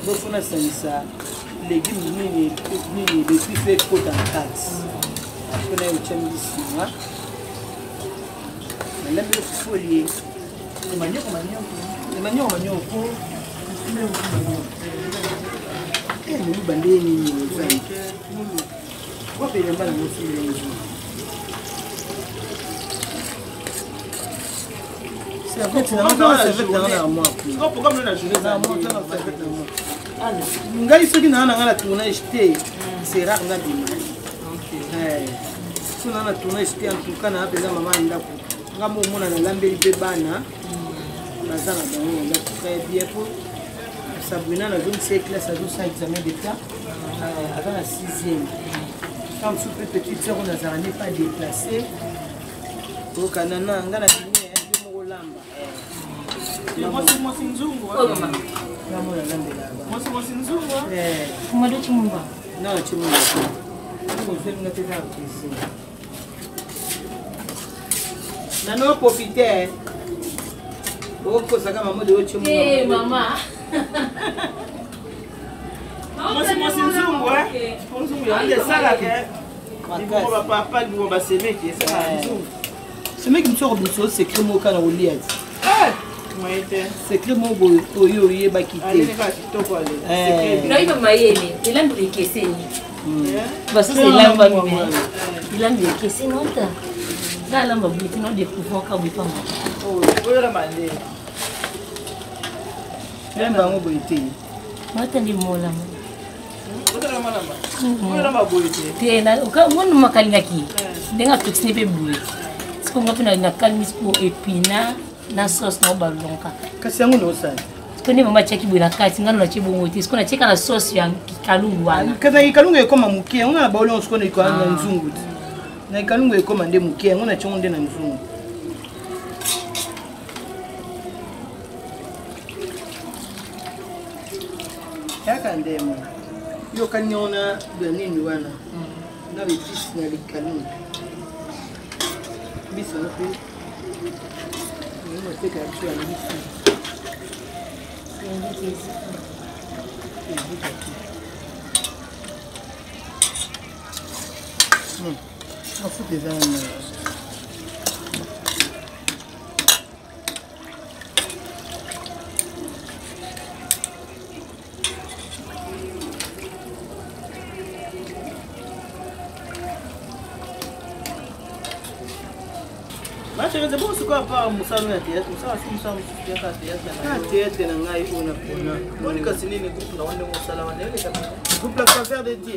do fona sanisa légumes nini depuis fait côte en taxe kuna uchambi sima na lambi folie manyoko mulu bandeni zai wapi namba na mosi leo c'est avec ça na moi pourquoi me na journée ça moi ça na fait moi ngai soki na ngala tuna jeter c'est rare na dima so na tuna jeter en tout cas na pesa mama ndako ngamo mona na lambeli pe bana baza na bango na très bien pour Sabrina na zone c'est classe à 12 examen d'état avant la 6e comme sous petite sœur on a n'est pas déplacé au Canada ngana tini ya mo lamba moi c'est nzungu mama ngamo na lamba moi c'est nzungu moi de chimumba non chimumba on fait une tête à ici na no profiter oko saka maman de chimumba eh maman moi c'est nzungu nzungu ya sala ke on va papa nous va s'aimer qui c'est nzungu ce mec me sort biso c'est crème au kana oliat c'est crème au oyo yeba kité non il va mailler il aime les caisser parce que c'est là va nous il aime les caisser non ta là là va buter non de pouvoir ka pas oh oyo la mande même bango boité matandi mola oyo la malamba oyo la maboité tena ukamona makalingaki ndenga fixer pe boule sikonga pena na kalmis ko epina na sauce na balonka kasi yango no sana kone mama cheki bwela kati ngano na chibongo te sikona cheka na sauce ya kalungu wana kaza ikalungu ekoma mukie ngona baolo sikona iko na nzungu na ikalungu ekoma nde mukie ngona chongo nde na nzungu Yaka ndemo. Yo kanyona nini wana. Na bifisi na likani. Bisa pe. Ni mo teka tu ya bifisi. On fout des ânes. C'est bon, c'est quoi pas Moussa na théâtre, Moussa si Moussa théâtre na théâtre na ngai ona pona. Monica Sinini groupe na wande Moussa wana ile kama. Groupe La Faveur de Dieu.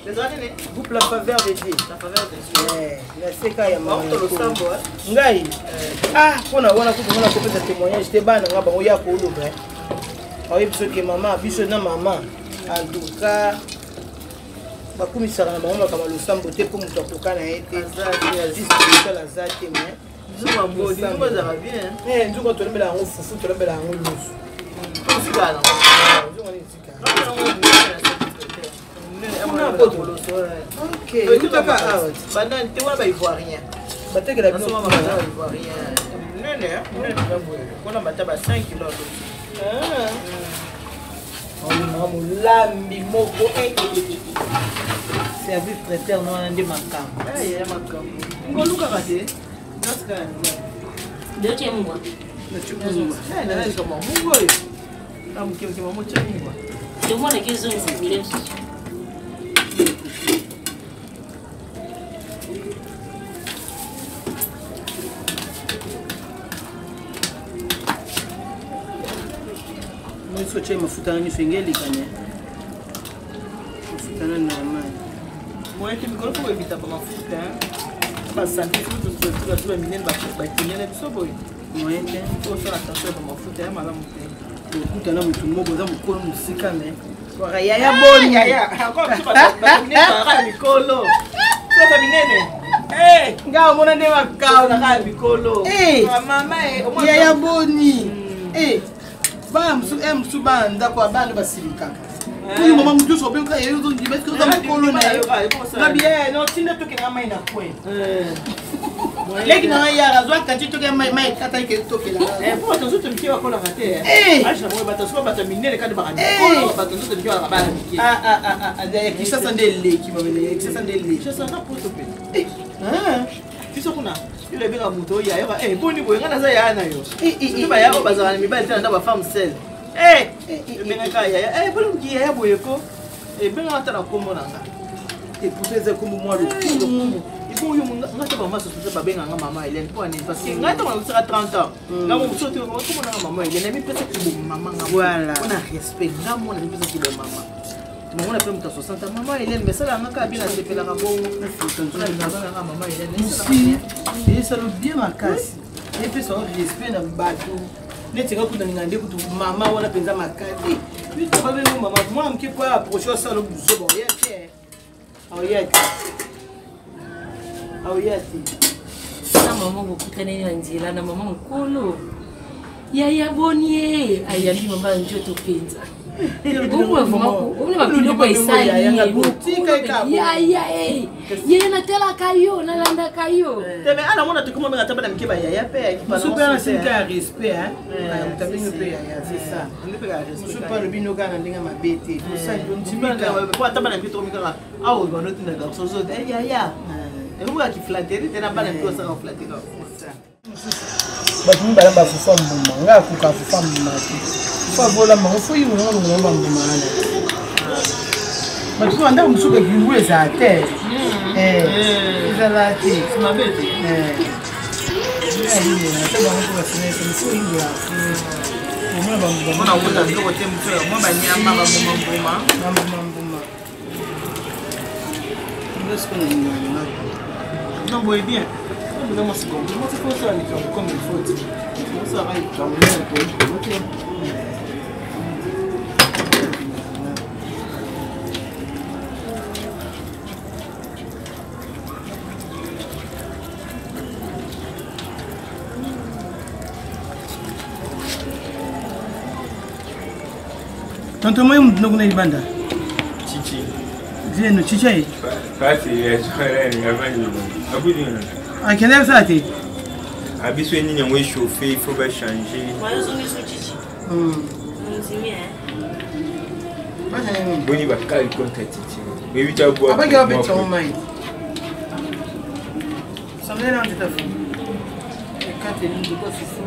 Les années groupe La Faveur de Dieu. La Faveur de Dieu. La seka ya mama. Auto lo sambo ngai. Pona wana kukomona kopesa témoignage te bana ngaba oya ko oloba. Ayi biso ke mama, biso na mama. En tout cas bakumisaka na bango makama losambo te mpo moto akokana ye te azala za te me nzungu tolembela yango fufu tolembela yango lusu batekela molambi moko service traiteur no nde makambo ngolukaka te ndoche mungwa nani kama mungu oyo namukemukema mocha mungwa tomona kizonzibile Isso tinha mafuta na nifengeli kanya. Mafuta na normal. Moi que me coloco evita para mafuta. Bastante tudo tudo menino batinha biso boy. Moi que ou só attention para mafuta é malamu te. Ukuta na mtu mmoja za mkono musika me. Kwa yaya boni yaya. Encore tu vas menino para mikolo. Sasa minene. Ngao mona nde makao na ka mikolo. Mama yaya boni. Ba msu ba ndako abana basilika. Kuyi mama mtu so benka yeyo zo ndibe ko za mkolo na yo. Na bien no tinda to ke ngama ina kwe. Leki na ya razwa kati to ke mai kata ke to ke la. Pour attention te mkiwa kola kate. Acha mwe bataso bataminene kadi bakani. Bataso te mkiwa kabana miki. Ya kisasa ndele kimamele. Kisasa ndele. Kisasa na poto pe. Tiso kuna ile bega muto ya yo boni boye ngana za ya na yo. Tuba ya bazana mibali tana ba femme sel. Benga ka ya bolo ngi ya boye ko. Benga tana kombo nanga. Poteze kombo mwa lo. Ipo yo ngata ba maso tsa ba benga nga mama Hélène pour ani parce que ngata mwa tsaka 30 ans. Ngamo msoto ko kombo nanga mama Hélène mi pesa ki bo mama nga. Voilà. On a respect ngamo na pesa ki bo mama. On a pris 60 maman Hélène mais ça la ngaka bien se fait la bon maman Hélène et ça le bien makasi et puis ça respect na bato neti ngaku na ngande kutu mama wana penza makade puis to babe mama moi mke kwa approcher ça le buzo bon yete na mama bokutana ni nzila na mama nkolo yaya boni ayambi mama njoto penza yeye natela kayo nalanda kayo teme ana mona tukuma menga tabana mkiba yaya pe kipa no super sinka respect mutabinyo pe yaya c'est ça super le bino kana ndinga mabete tout ça ndimika kwa tabana mpito mikanga awo banoti na garçon zo yaya emuka ki flatterie tena bana mpito sa flatterie ça bato mibala bafufa mbuma nga akuka fufa mbuma te fufa bola mbango fo yi ngona ngona mbuma ana bato anda musuka kiwe za te ezala te mabete mona kuta biloko te mutu mwa banyama bambuma non boye bien non moi c'est bon moi c'est pour ça comme il faut ça va être comme ça Tonton moi mdogo na ibanda. Chichi. Zeno chichi. Parti ya chakara ni ngavani. Abudi na. Ah, quelle heure ça t'es? Abiso ni nyangwe chauffer, il faut pas changer. Moi je suis sur chichi. Boni ba kali konta chichi. Wewe utaboa. Apa que va faire mãe? Ça me donne un tout à fait. Quand tu es libre quoi c'est ça?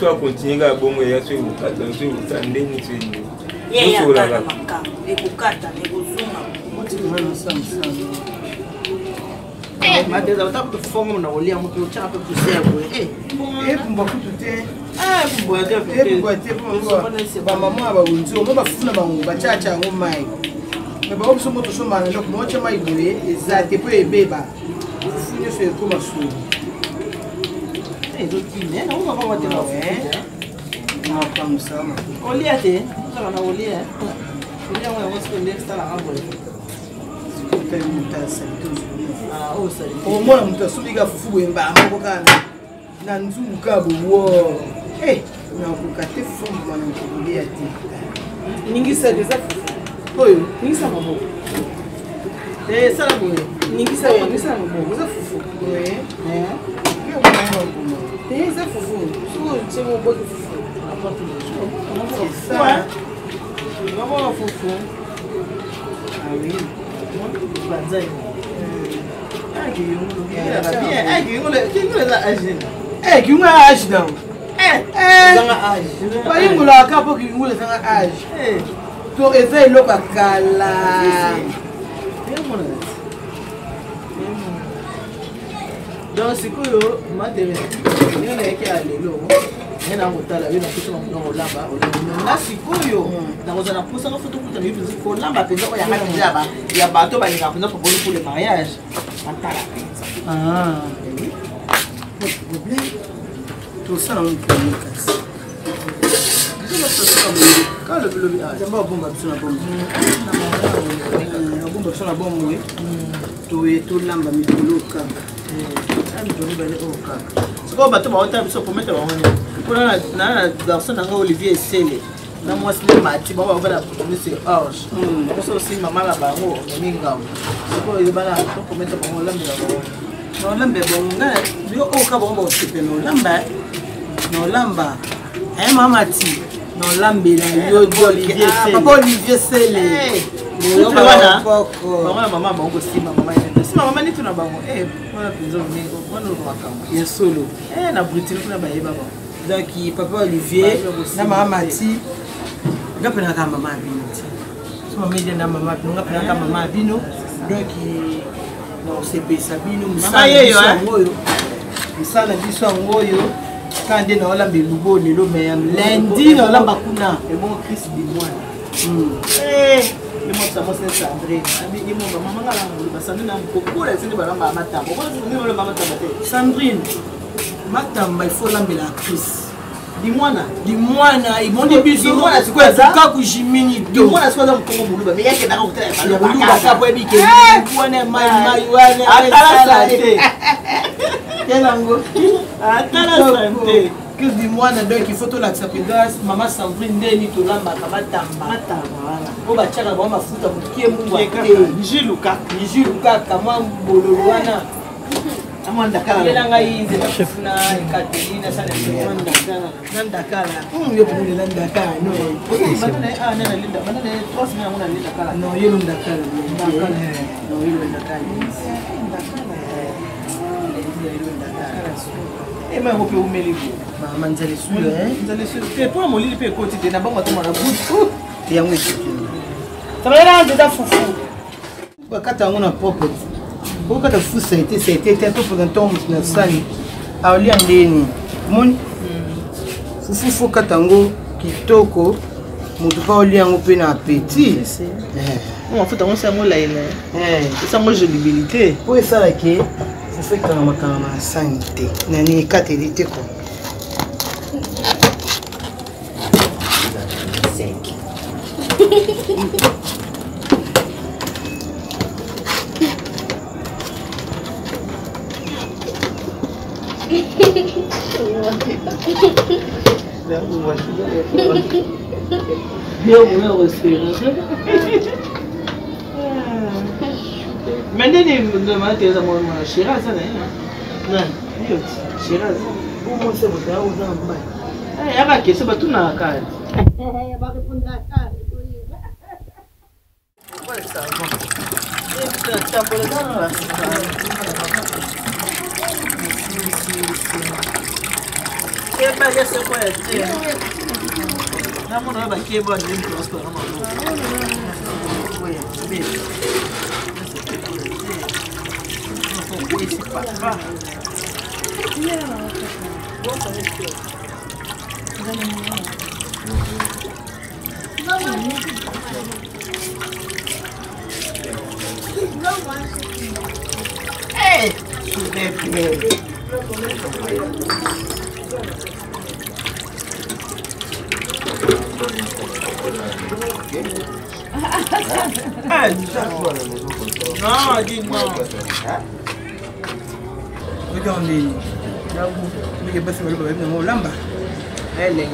Aso continue ga bongo ya so ukata so utande ni twende. Yeye akata maka. Ekukata, ekuzuma. Madeza utaka kufunga na olia mtu uchana kwa kusego Pumba kutute. Pumba ya Pumba mama aba unzo mo bafuna bangu bachacha ngomai. Baba obso moto so mala ndo mocha mai bwe ezate po ebeba. Ufunye so ekoma so. Zotine na uma baba tena Na kama sama. olia te sala na olia olia mwa mwa next la hapo Kaya mutasa tuzo. oh sali Omona mtu asubiga fufu bwemba amako kana. Na nzumu kabo wo. Na kukate fufu mwana mkulia ti. ningisa deza Oyo. ningisa mabo sala boye ningisa ya ningisa mabo za fufu Kio mwana mkumo. deza fufu so chemo boki fufu ça vraiment fufu ah oui banzai Kiunga age não. Vai ngula kapo kiungule sanga age. To eze lo bakala. Donc sikoyo mademe niona yake alelo nena ngotala bina kitu ngo lamba na sikoyo na kozana pusa ka foto kuta bibi ko lamba penza ko ya hana njaba ya bato ba ninga penza ko boli pour le mariage antala Ah. To sana mkamukasi. kala bilobi a Jamba bomba tsuna bomba. Bomba tsuna bomba we. To lamba mituluka. sikoyo bato baota biso promettre bango kuna na garçon nanga Olivier Sele na mwasi le mati bango bavanda promise orge bakoso aussi mama na bango minga sikoyo bana to promettre bango lambela bango No lambe bonga. Yo oka bomba osipe no lamba. No lamba. Mama ti. No lambe na yo Olivier Sele. Papa Olivier Sele. wana bango na mama bango sima mama ni tuna bango wana pinzo mingo wana makambo Ya solo. na Brittany kuna bayeba bango Donc papa Olivier na mama ti. Ngapena kama mama bino ti. So mama ide na mama bino ngapena kama mama bino. Donc no sepesa bino Mama yeyo, ngoyo. Misala biso ngoyo. Kande na wala belubo lelo me lundi na wala bakuna. et bon Chris di moi le mo sa mo se Sandrine abi imo mama ngala ngulu basandi na mkokula sindi balamba matambo kwa sindi balamba matambo te Sandrine matamba il faut lambela Chris. di mwana Imondi biso Di mwana sikwaza ka kujimini di mwana sikwaza mkongo buluba me yake na kutela ya buluba ka bwe bike wana mai wana atala sante kelango atala sante que di mwana donc il faut to la sapedas mama Sandrine ndeni to lamba ka matamba wala o ba chaka ba mafuta mukie mungu ate jiluka kaka mwa bololo wana amanda kala yelanga yize na chefuna Katerina sana mwanda kala nanda kala yo bunde nanda kala no banana nana linda banana 3 semaines ngona linda kala no yelo ndakala no yelo ndakala ema ngope umelivu mama nzale suyo nzale suyo pour molili pe koti te na bango to mona good ya mwisho tabela nda fufu bakata yango na pocket okata fu ça a été tantôt pour un temps na sani aolia ndeni moni fufu fo kata yango kitoko mutu pa olia yango pe na appétit mafuta ngo sango laina sango jolibilité po esalaki fufu ekangama na sani te nani ekateli te ko Mais nini demande za mwana Shiraz na nani? Ndio Shiraz. Umo sebo ta uza mbaya. Yaka kesi batu na kadi. Yabaka punda kadi. Olha só. Tá bolando lá. Que bagulho você conhece? Na moral, vai que bom de prosper na mão. Olha, bem. Esse papá. Hey, não, diz não. Regardez, là vous voyez pas si vous avez un lamba. Elle est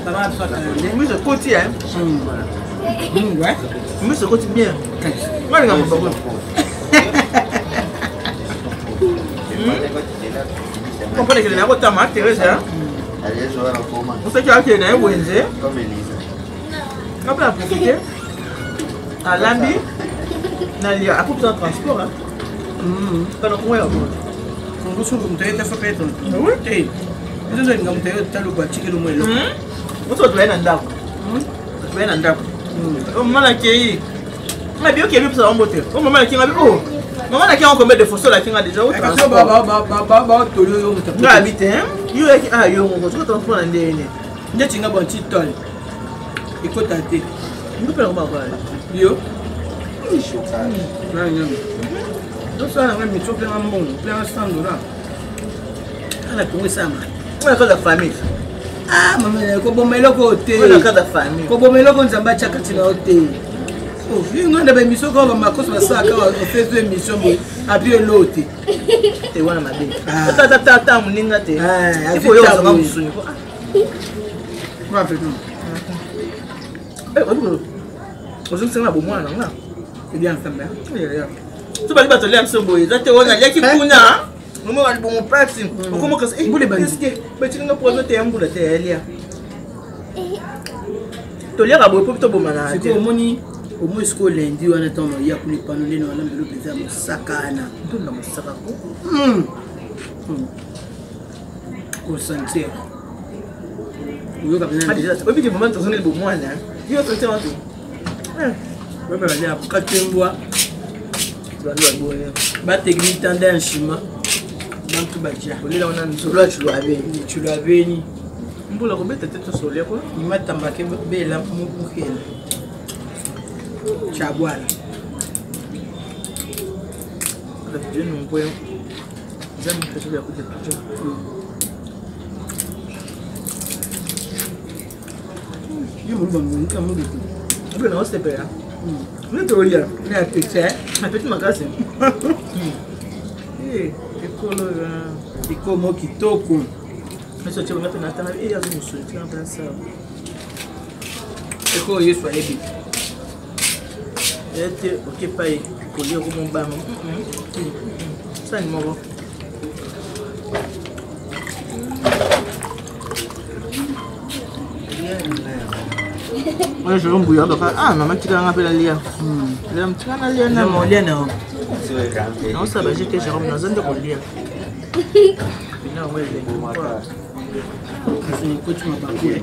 Ça va pas quand mais je continue hein. ouais. Mais je continue bien. Moi je n'ai pas. Comprenez que les nagos t'as mal Thérèse hein. Vous savez qu'il y a un Wednesday. Comme Elisa. On peut en profiter. À Lambi, il a coupe de transport. Hein. Quand on voit on vous souhaite que vous ayez fait oui. Vous avez un peu de bâti que nous voyons. Vous êtes bien en dame. Vous êtes bien en dame. Au moment où il y a bien qu'il y a ça en beauté. Au moment où il y a oh, maman qui a combien de photos là qui a déjà au transport. Bah habité hein. Yo ah yo on va transport en dernier. Nde tinga bon petit tol. Écoute tâté. Nous peut pas voir. Yo. Chocolat. Donc ça on a mis plein de bon, plein de stand là. Ala ko ça ma. On a pas de famille. Ah maman ko bomelo ko te. On a pas de famille. Ko bomelo ko nzamba chaka tina hote. Oh, il y a des émissions comme ma cause ça quand on fait des émissions après l'autre. Te wana mabe. Ta muninga te. Il faut yo ça va musuni. Va faire tout. Ozungi na bomwana nga. C'est bien ça mais. Tu vas battre les amsombo. Zate wana yaki kuna. Numo wali bomo practice. Okomo kasa eh Mbule bandi. Beti nga pozo te ambula te elia. To lia ka bopo to bomana. C'est que moni au moins ce que lundi on attend il y a pour les panneaux dans la mbelo pesa musakana. Ndona musaka ko. Au santé. Uyo kabina. Obi ki bomana to zoneli bomwana. Yo to te wantu. Baba bali apukatembwa. Ba technique tanda en chima. Bantu bacha. Olela wana nsolo achulu abeni. Chulu abeni. Mbula ko beta te to solia ko. Imatamba ke bela mukukela. Chabwala. La tu non puoi. J'aime que tu lui écoutes tout. Yo mo ba mo nka mo de. Après non c'est pas. Mais to lia. Ni atete. Ma petite magasin. Eh, ekolo Iko mo kitoko. mais ça tu vas mettre na tana et ya zo musuli tu en ça. Iko Yesu ayebi. Était OK paye coller au mon bam. Ça ni mo. Moi je vais donc ah maman tu vas rappeler lia. Lia tu vas lia na mo lia na. Non ça va j'étais Jérôme dans un de lia. Non ouais C'est une coach ma bakule.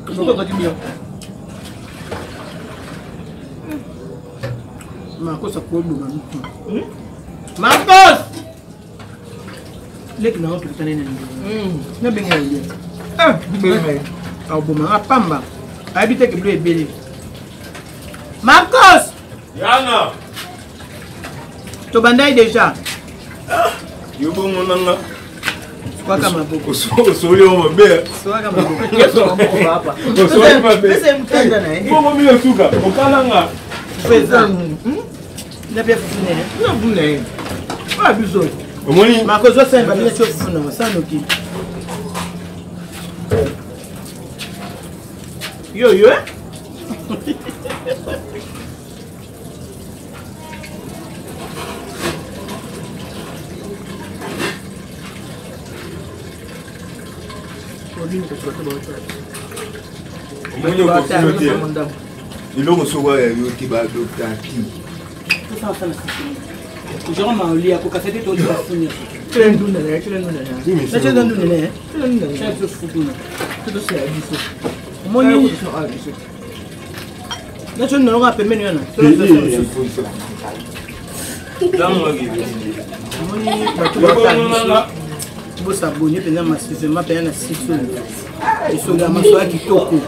Pourquoi pas tu bien? Marcos akodo ba mtu. Marcos! Leki na watu kitane na ndio. Na benga ile. Bien. Au boma pamba. Habite ke bleu ebele. Marcos! Yana. To bandai déjà. Yubo monanga. Kwa kama boko. Osoli o mabe. Kwa kama boko. Yeso mko hapa. Osoli mabe. Pesa mtenda na eh. Bobo mimi suka. Okalanga. Pesa. Na pia fune. Não, não. Ah, biso. omoni Marcos va faire une chose non ça nous qui Yo. omoni okofinoti iloko soko ya yo te badokta ti Jérôme a oublié à casser tout le film. Tu l'as donné. Ça tu donnes donné. Ça tu fous donné. Tout ça est dit. Moi ni là tu n'auras pas mené là. Tu vas s'abonner pendant ma saison, ma payé na 6 euros. Et sur la masse qui toko.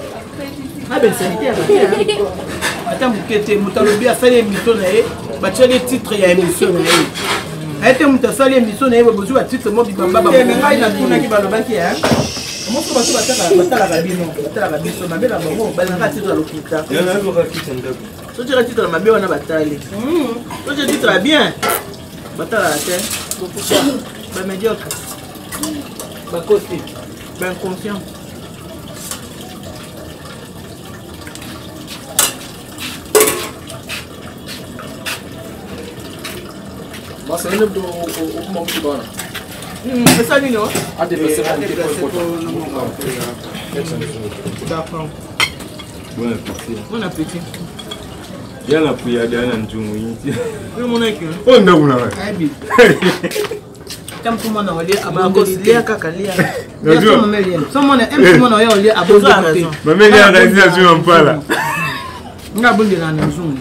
Ah ben c'est bien. Attends, Moutalobi a fait l'émission, tu as les titres, il y a l'émission. Attends, tu as fait l'émission, il y a besoin de titres, moi, je vais vous dire. Je vais vous dire. Moi, je vais vous dire. Mas você lembra do Mão Cubana? Essa ali não. A depressão Bon appétit. yana kuyada yana njungu yinti Yo mon équipe. on ndakuna Aibi. Tam tout monde olé abangos lia kaka lia. Najua. Someone tout monde olé abangos. mameli akaanzia sio mpala Ngabunde na nzungu.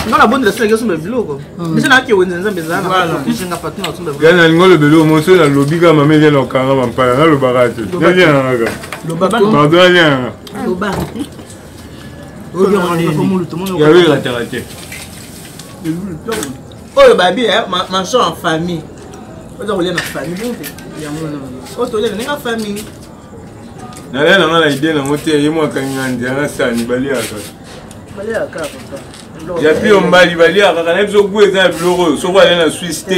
Ngala bonde la sele kesumbe biloko. Misha na ke wenzenza bezana. Voilà. Kishinga patina usumbe. yana ngolo belo moso na lobika mameli na okanga mpala na lobaka te nani anga pardon anga Loba. yawe ratarate Oyo babi manchon en famille. Ozo olé na famille. Ozo olé na famille. na lena ngala idée na mote yemo kangandi ana sani bali aka Bale aka papa. ya pio mbali bali aka kana biso gweza biloko so kwa na Swiss te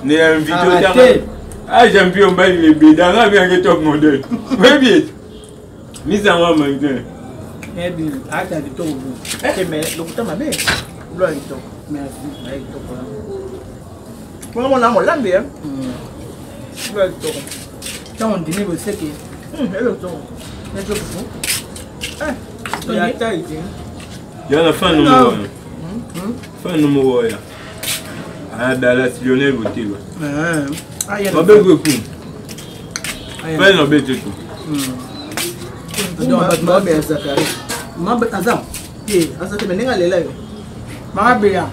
ne invité Arrêtez. ah j'aime pio mbali le beda nga bien que top modèle ouais bien mise en main maintenant Aibi. Ata de tout. Mais lokuta mabe. Lo ito. Merci. Ai to ko. Mo mo na mo lambe hein. Lo ito. Quand on dîner vous savez que Hello to. Ne to ko. Ya ta ite. yana fan numéro 1 fan numéro 1 ah Dallas Lionel Botelwa ah il y a mabe ko ku fan no bete ko Donc ba be Zakari. Mamba azam. Ye, asa te menenga lela yo. Mamba ya.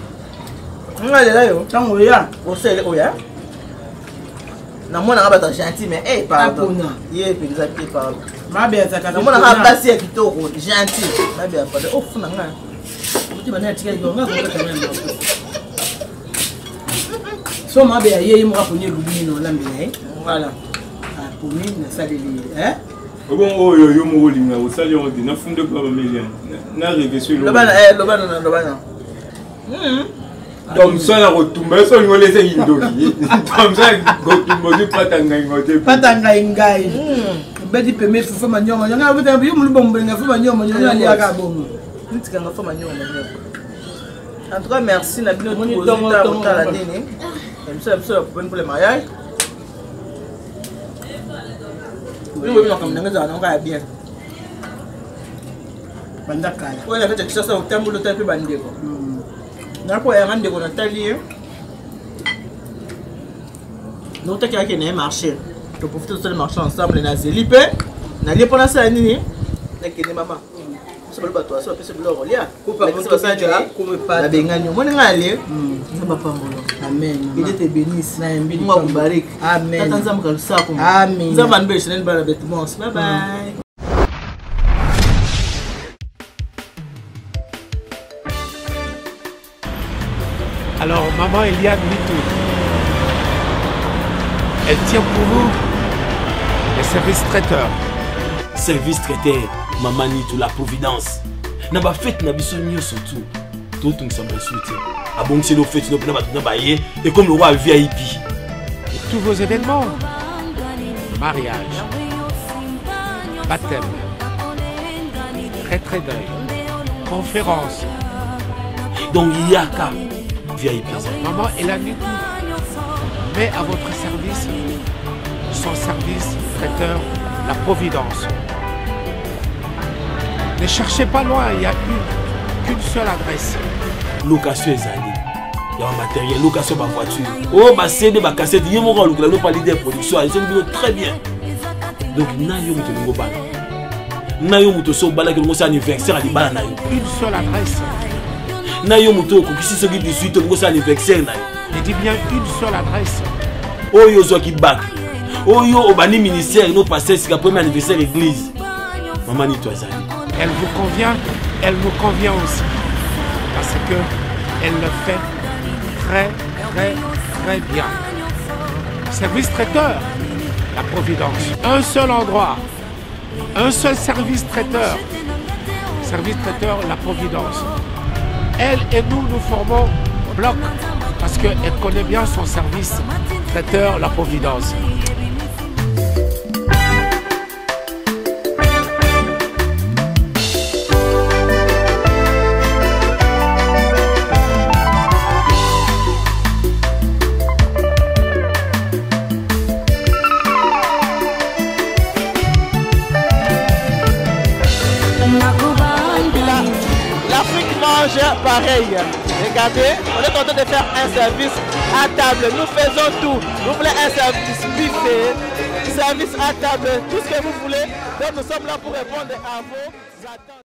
Nga lela yo. Tango ya. O sele o ya. Na mona ngaba ta gentil mais pardon. Apona. Ye pe exactement pardon. Mamba ya zakaka. Na mona ngaba pasi ya kitoko gentil. Na be pardon. O funa nga. Muti bana tika yo nga ko ta mena. So mamba ya ye mo raponi lubini no lambe ya. Voilà. Aponi na saleli bon oyo yo mo linga o sali on dit na funde ko mameli na rêver sur le Lobana lobana. donc ça na rotumba so ngole se indoki comme ça gotumba du patanga ngote patanga ingai bedi peme fufa manyoma nga vuta yo mu bombo nga fufa manyoma nga ali aka bombo Nitika nga fa manyoma nyoko. En tout cas merci na bino tout la nini. Emso pour le mariage. Oui, comme nous avons bien. bandaka. Oui, la fête ça au temple de taper bandeko. Na ko ya ngande ko Nathalie. Nous t'as qu'à qu'il marché. Tu profites de marcher ensemble na Zelipe. Na lié pendant ça nini. Na kene maman. Ça va le bateau, ça va passer le rolia. Ko pas ça déjà. Ko pas. La bengani. Mo ngale. Ça va pas ngolo. Amen. Il te bénisse. Na mbili. Moi kubariki. Amen. Tatanza mkalusa ko. Amen. Nzamba nbe chenel bala betement. Bye bye. Alors, maman Eliane Mito, elle tient pour vous les services traiteurs. Service traité, maman Nitou, la providence. Na ba fête na biso nyonso tout. Tout nous sommes soutien. Ah bon, c'est nos fêtes, nous prenons et comme le roi VIP. tous vos événements. Mariage, baptême, retrait d'œil, conférence. Donc il y a qu'à VIP. Maman, elle a mis tout. Mais à votre service, son service traiteur, la Providence. Ne cherchez pas loin, il n'y a qu'une seule adresse. Location ezali. Il y a un matériel, location de voiture. Oh, ma CD, ma cassette, il y a mon rôle, nous parlons de production, ils sont très bien. Donc, il y a un nouveau bal. Il y a un anniversaire à l'Ibala. Une seule adresse. Il y a un anniversaire. Je dis bien une seule adresse. Oh, yo, zo qui back. Oh, yo, au bani ministère, nous passons sur le premier anniversaire l'église. Maman, ni toi, Zali. Elle vous convient, elle nous convient aussi. Parce que elle le fait très, très, très bien. Service traiteur, la Providence. Un seul endroit, un seul service traiteur. Service traiteur, la Providence. Elle et nous, nous formons bloc parce qu'elle connaît bien son service traiteur, la Providence. Pareil, regardez, on est en train de faire un service à table. Nous faisons tout. Vous voulez un service buffet, service à table, tout ce que vous voulez. Donc nous sommes là pour répondre à vos attentes.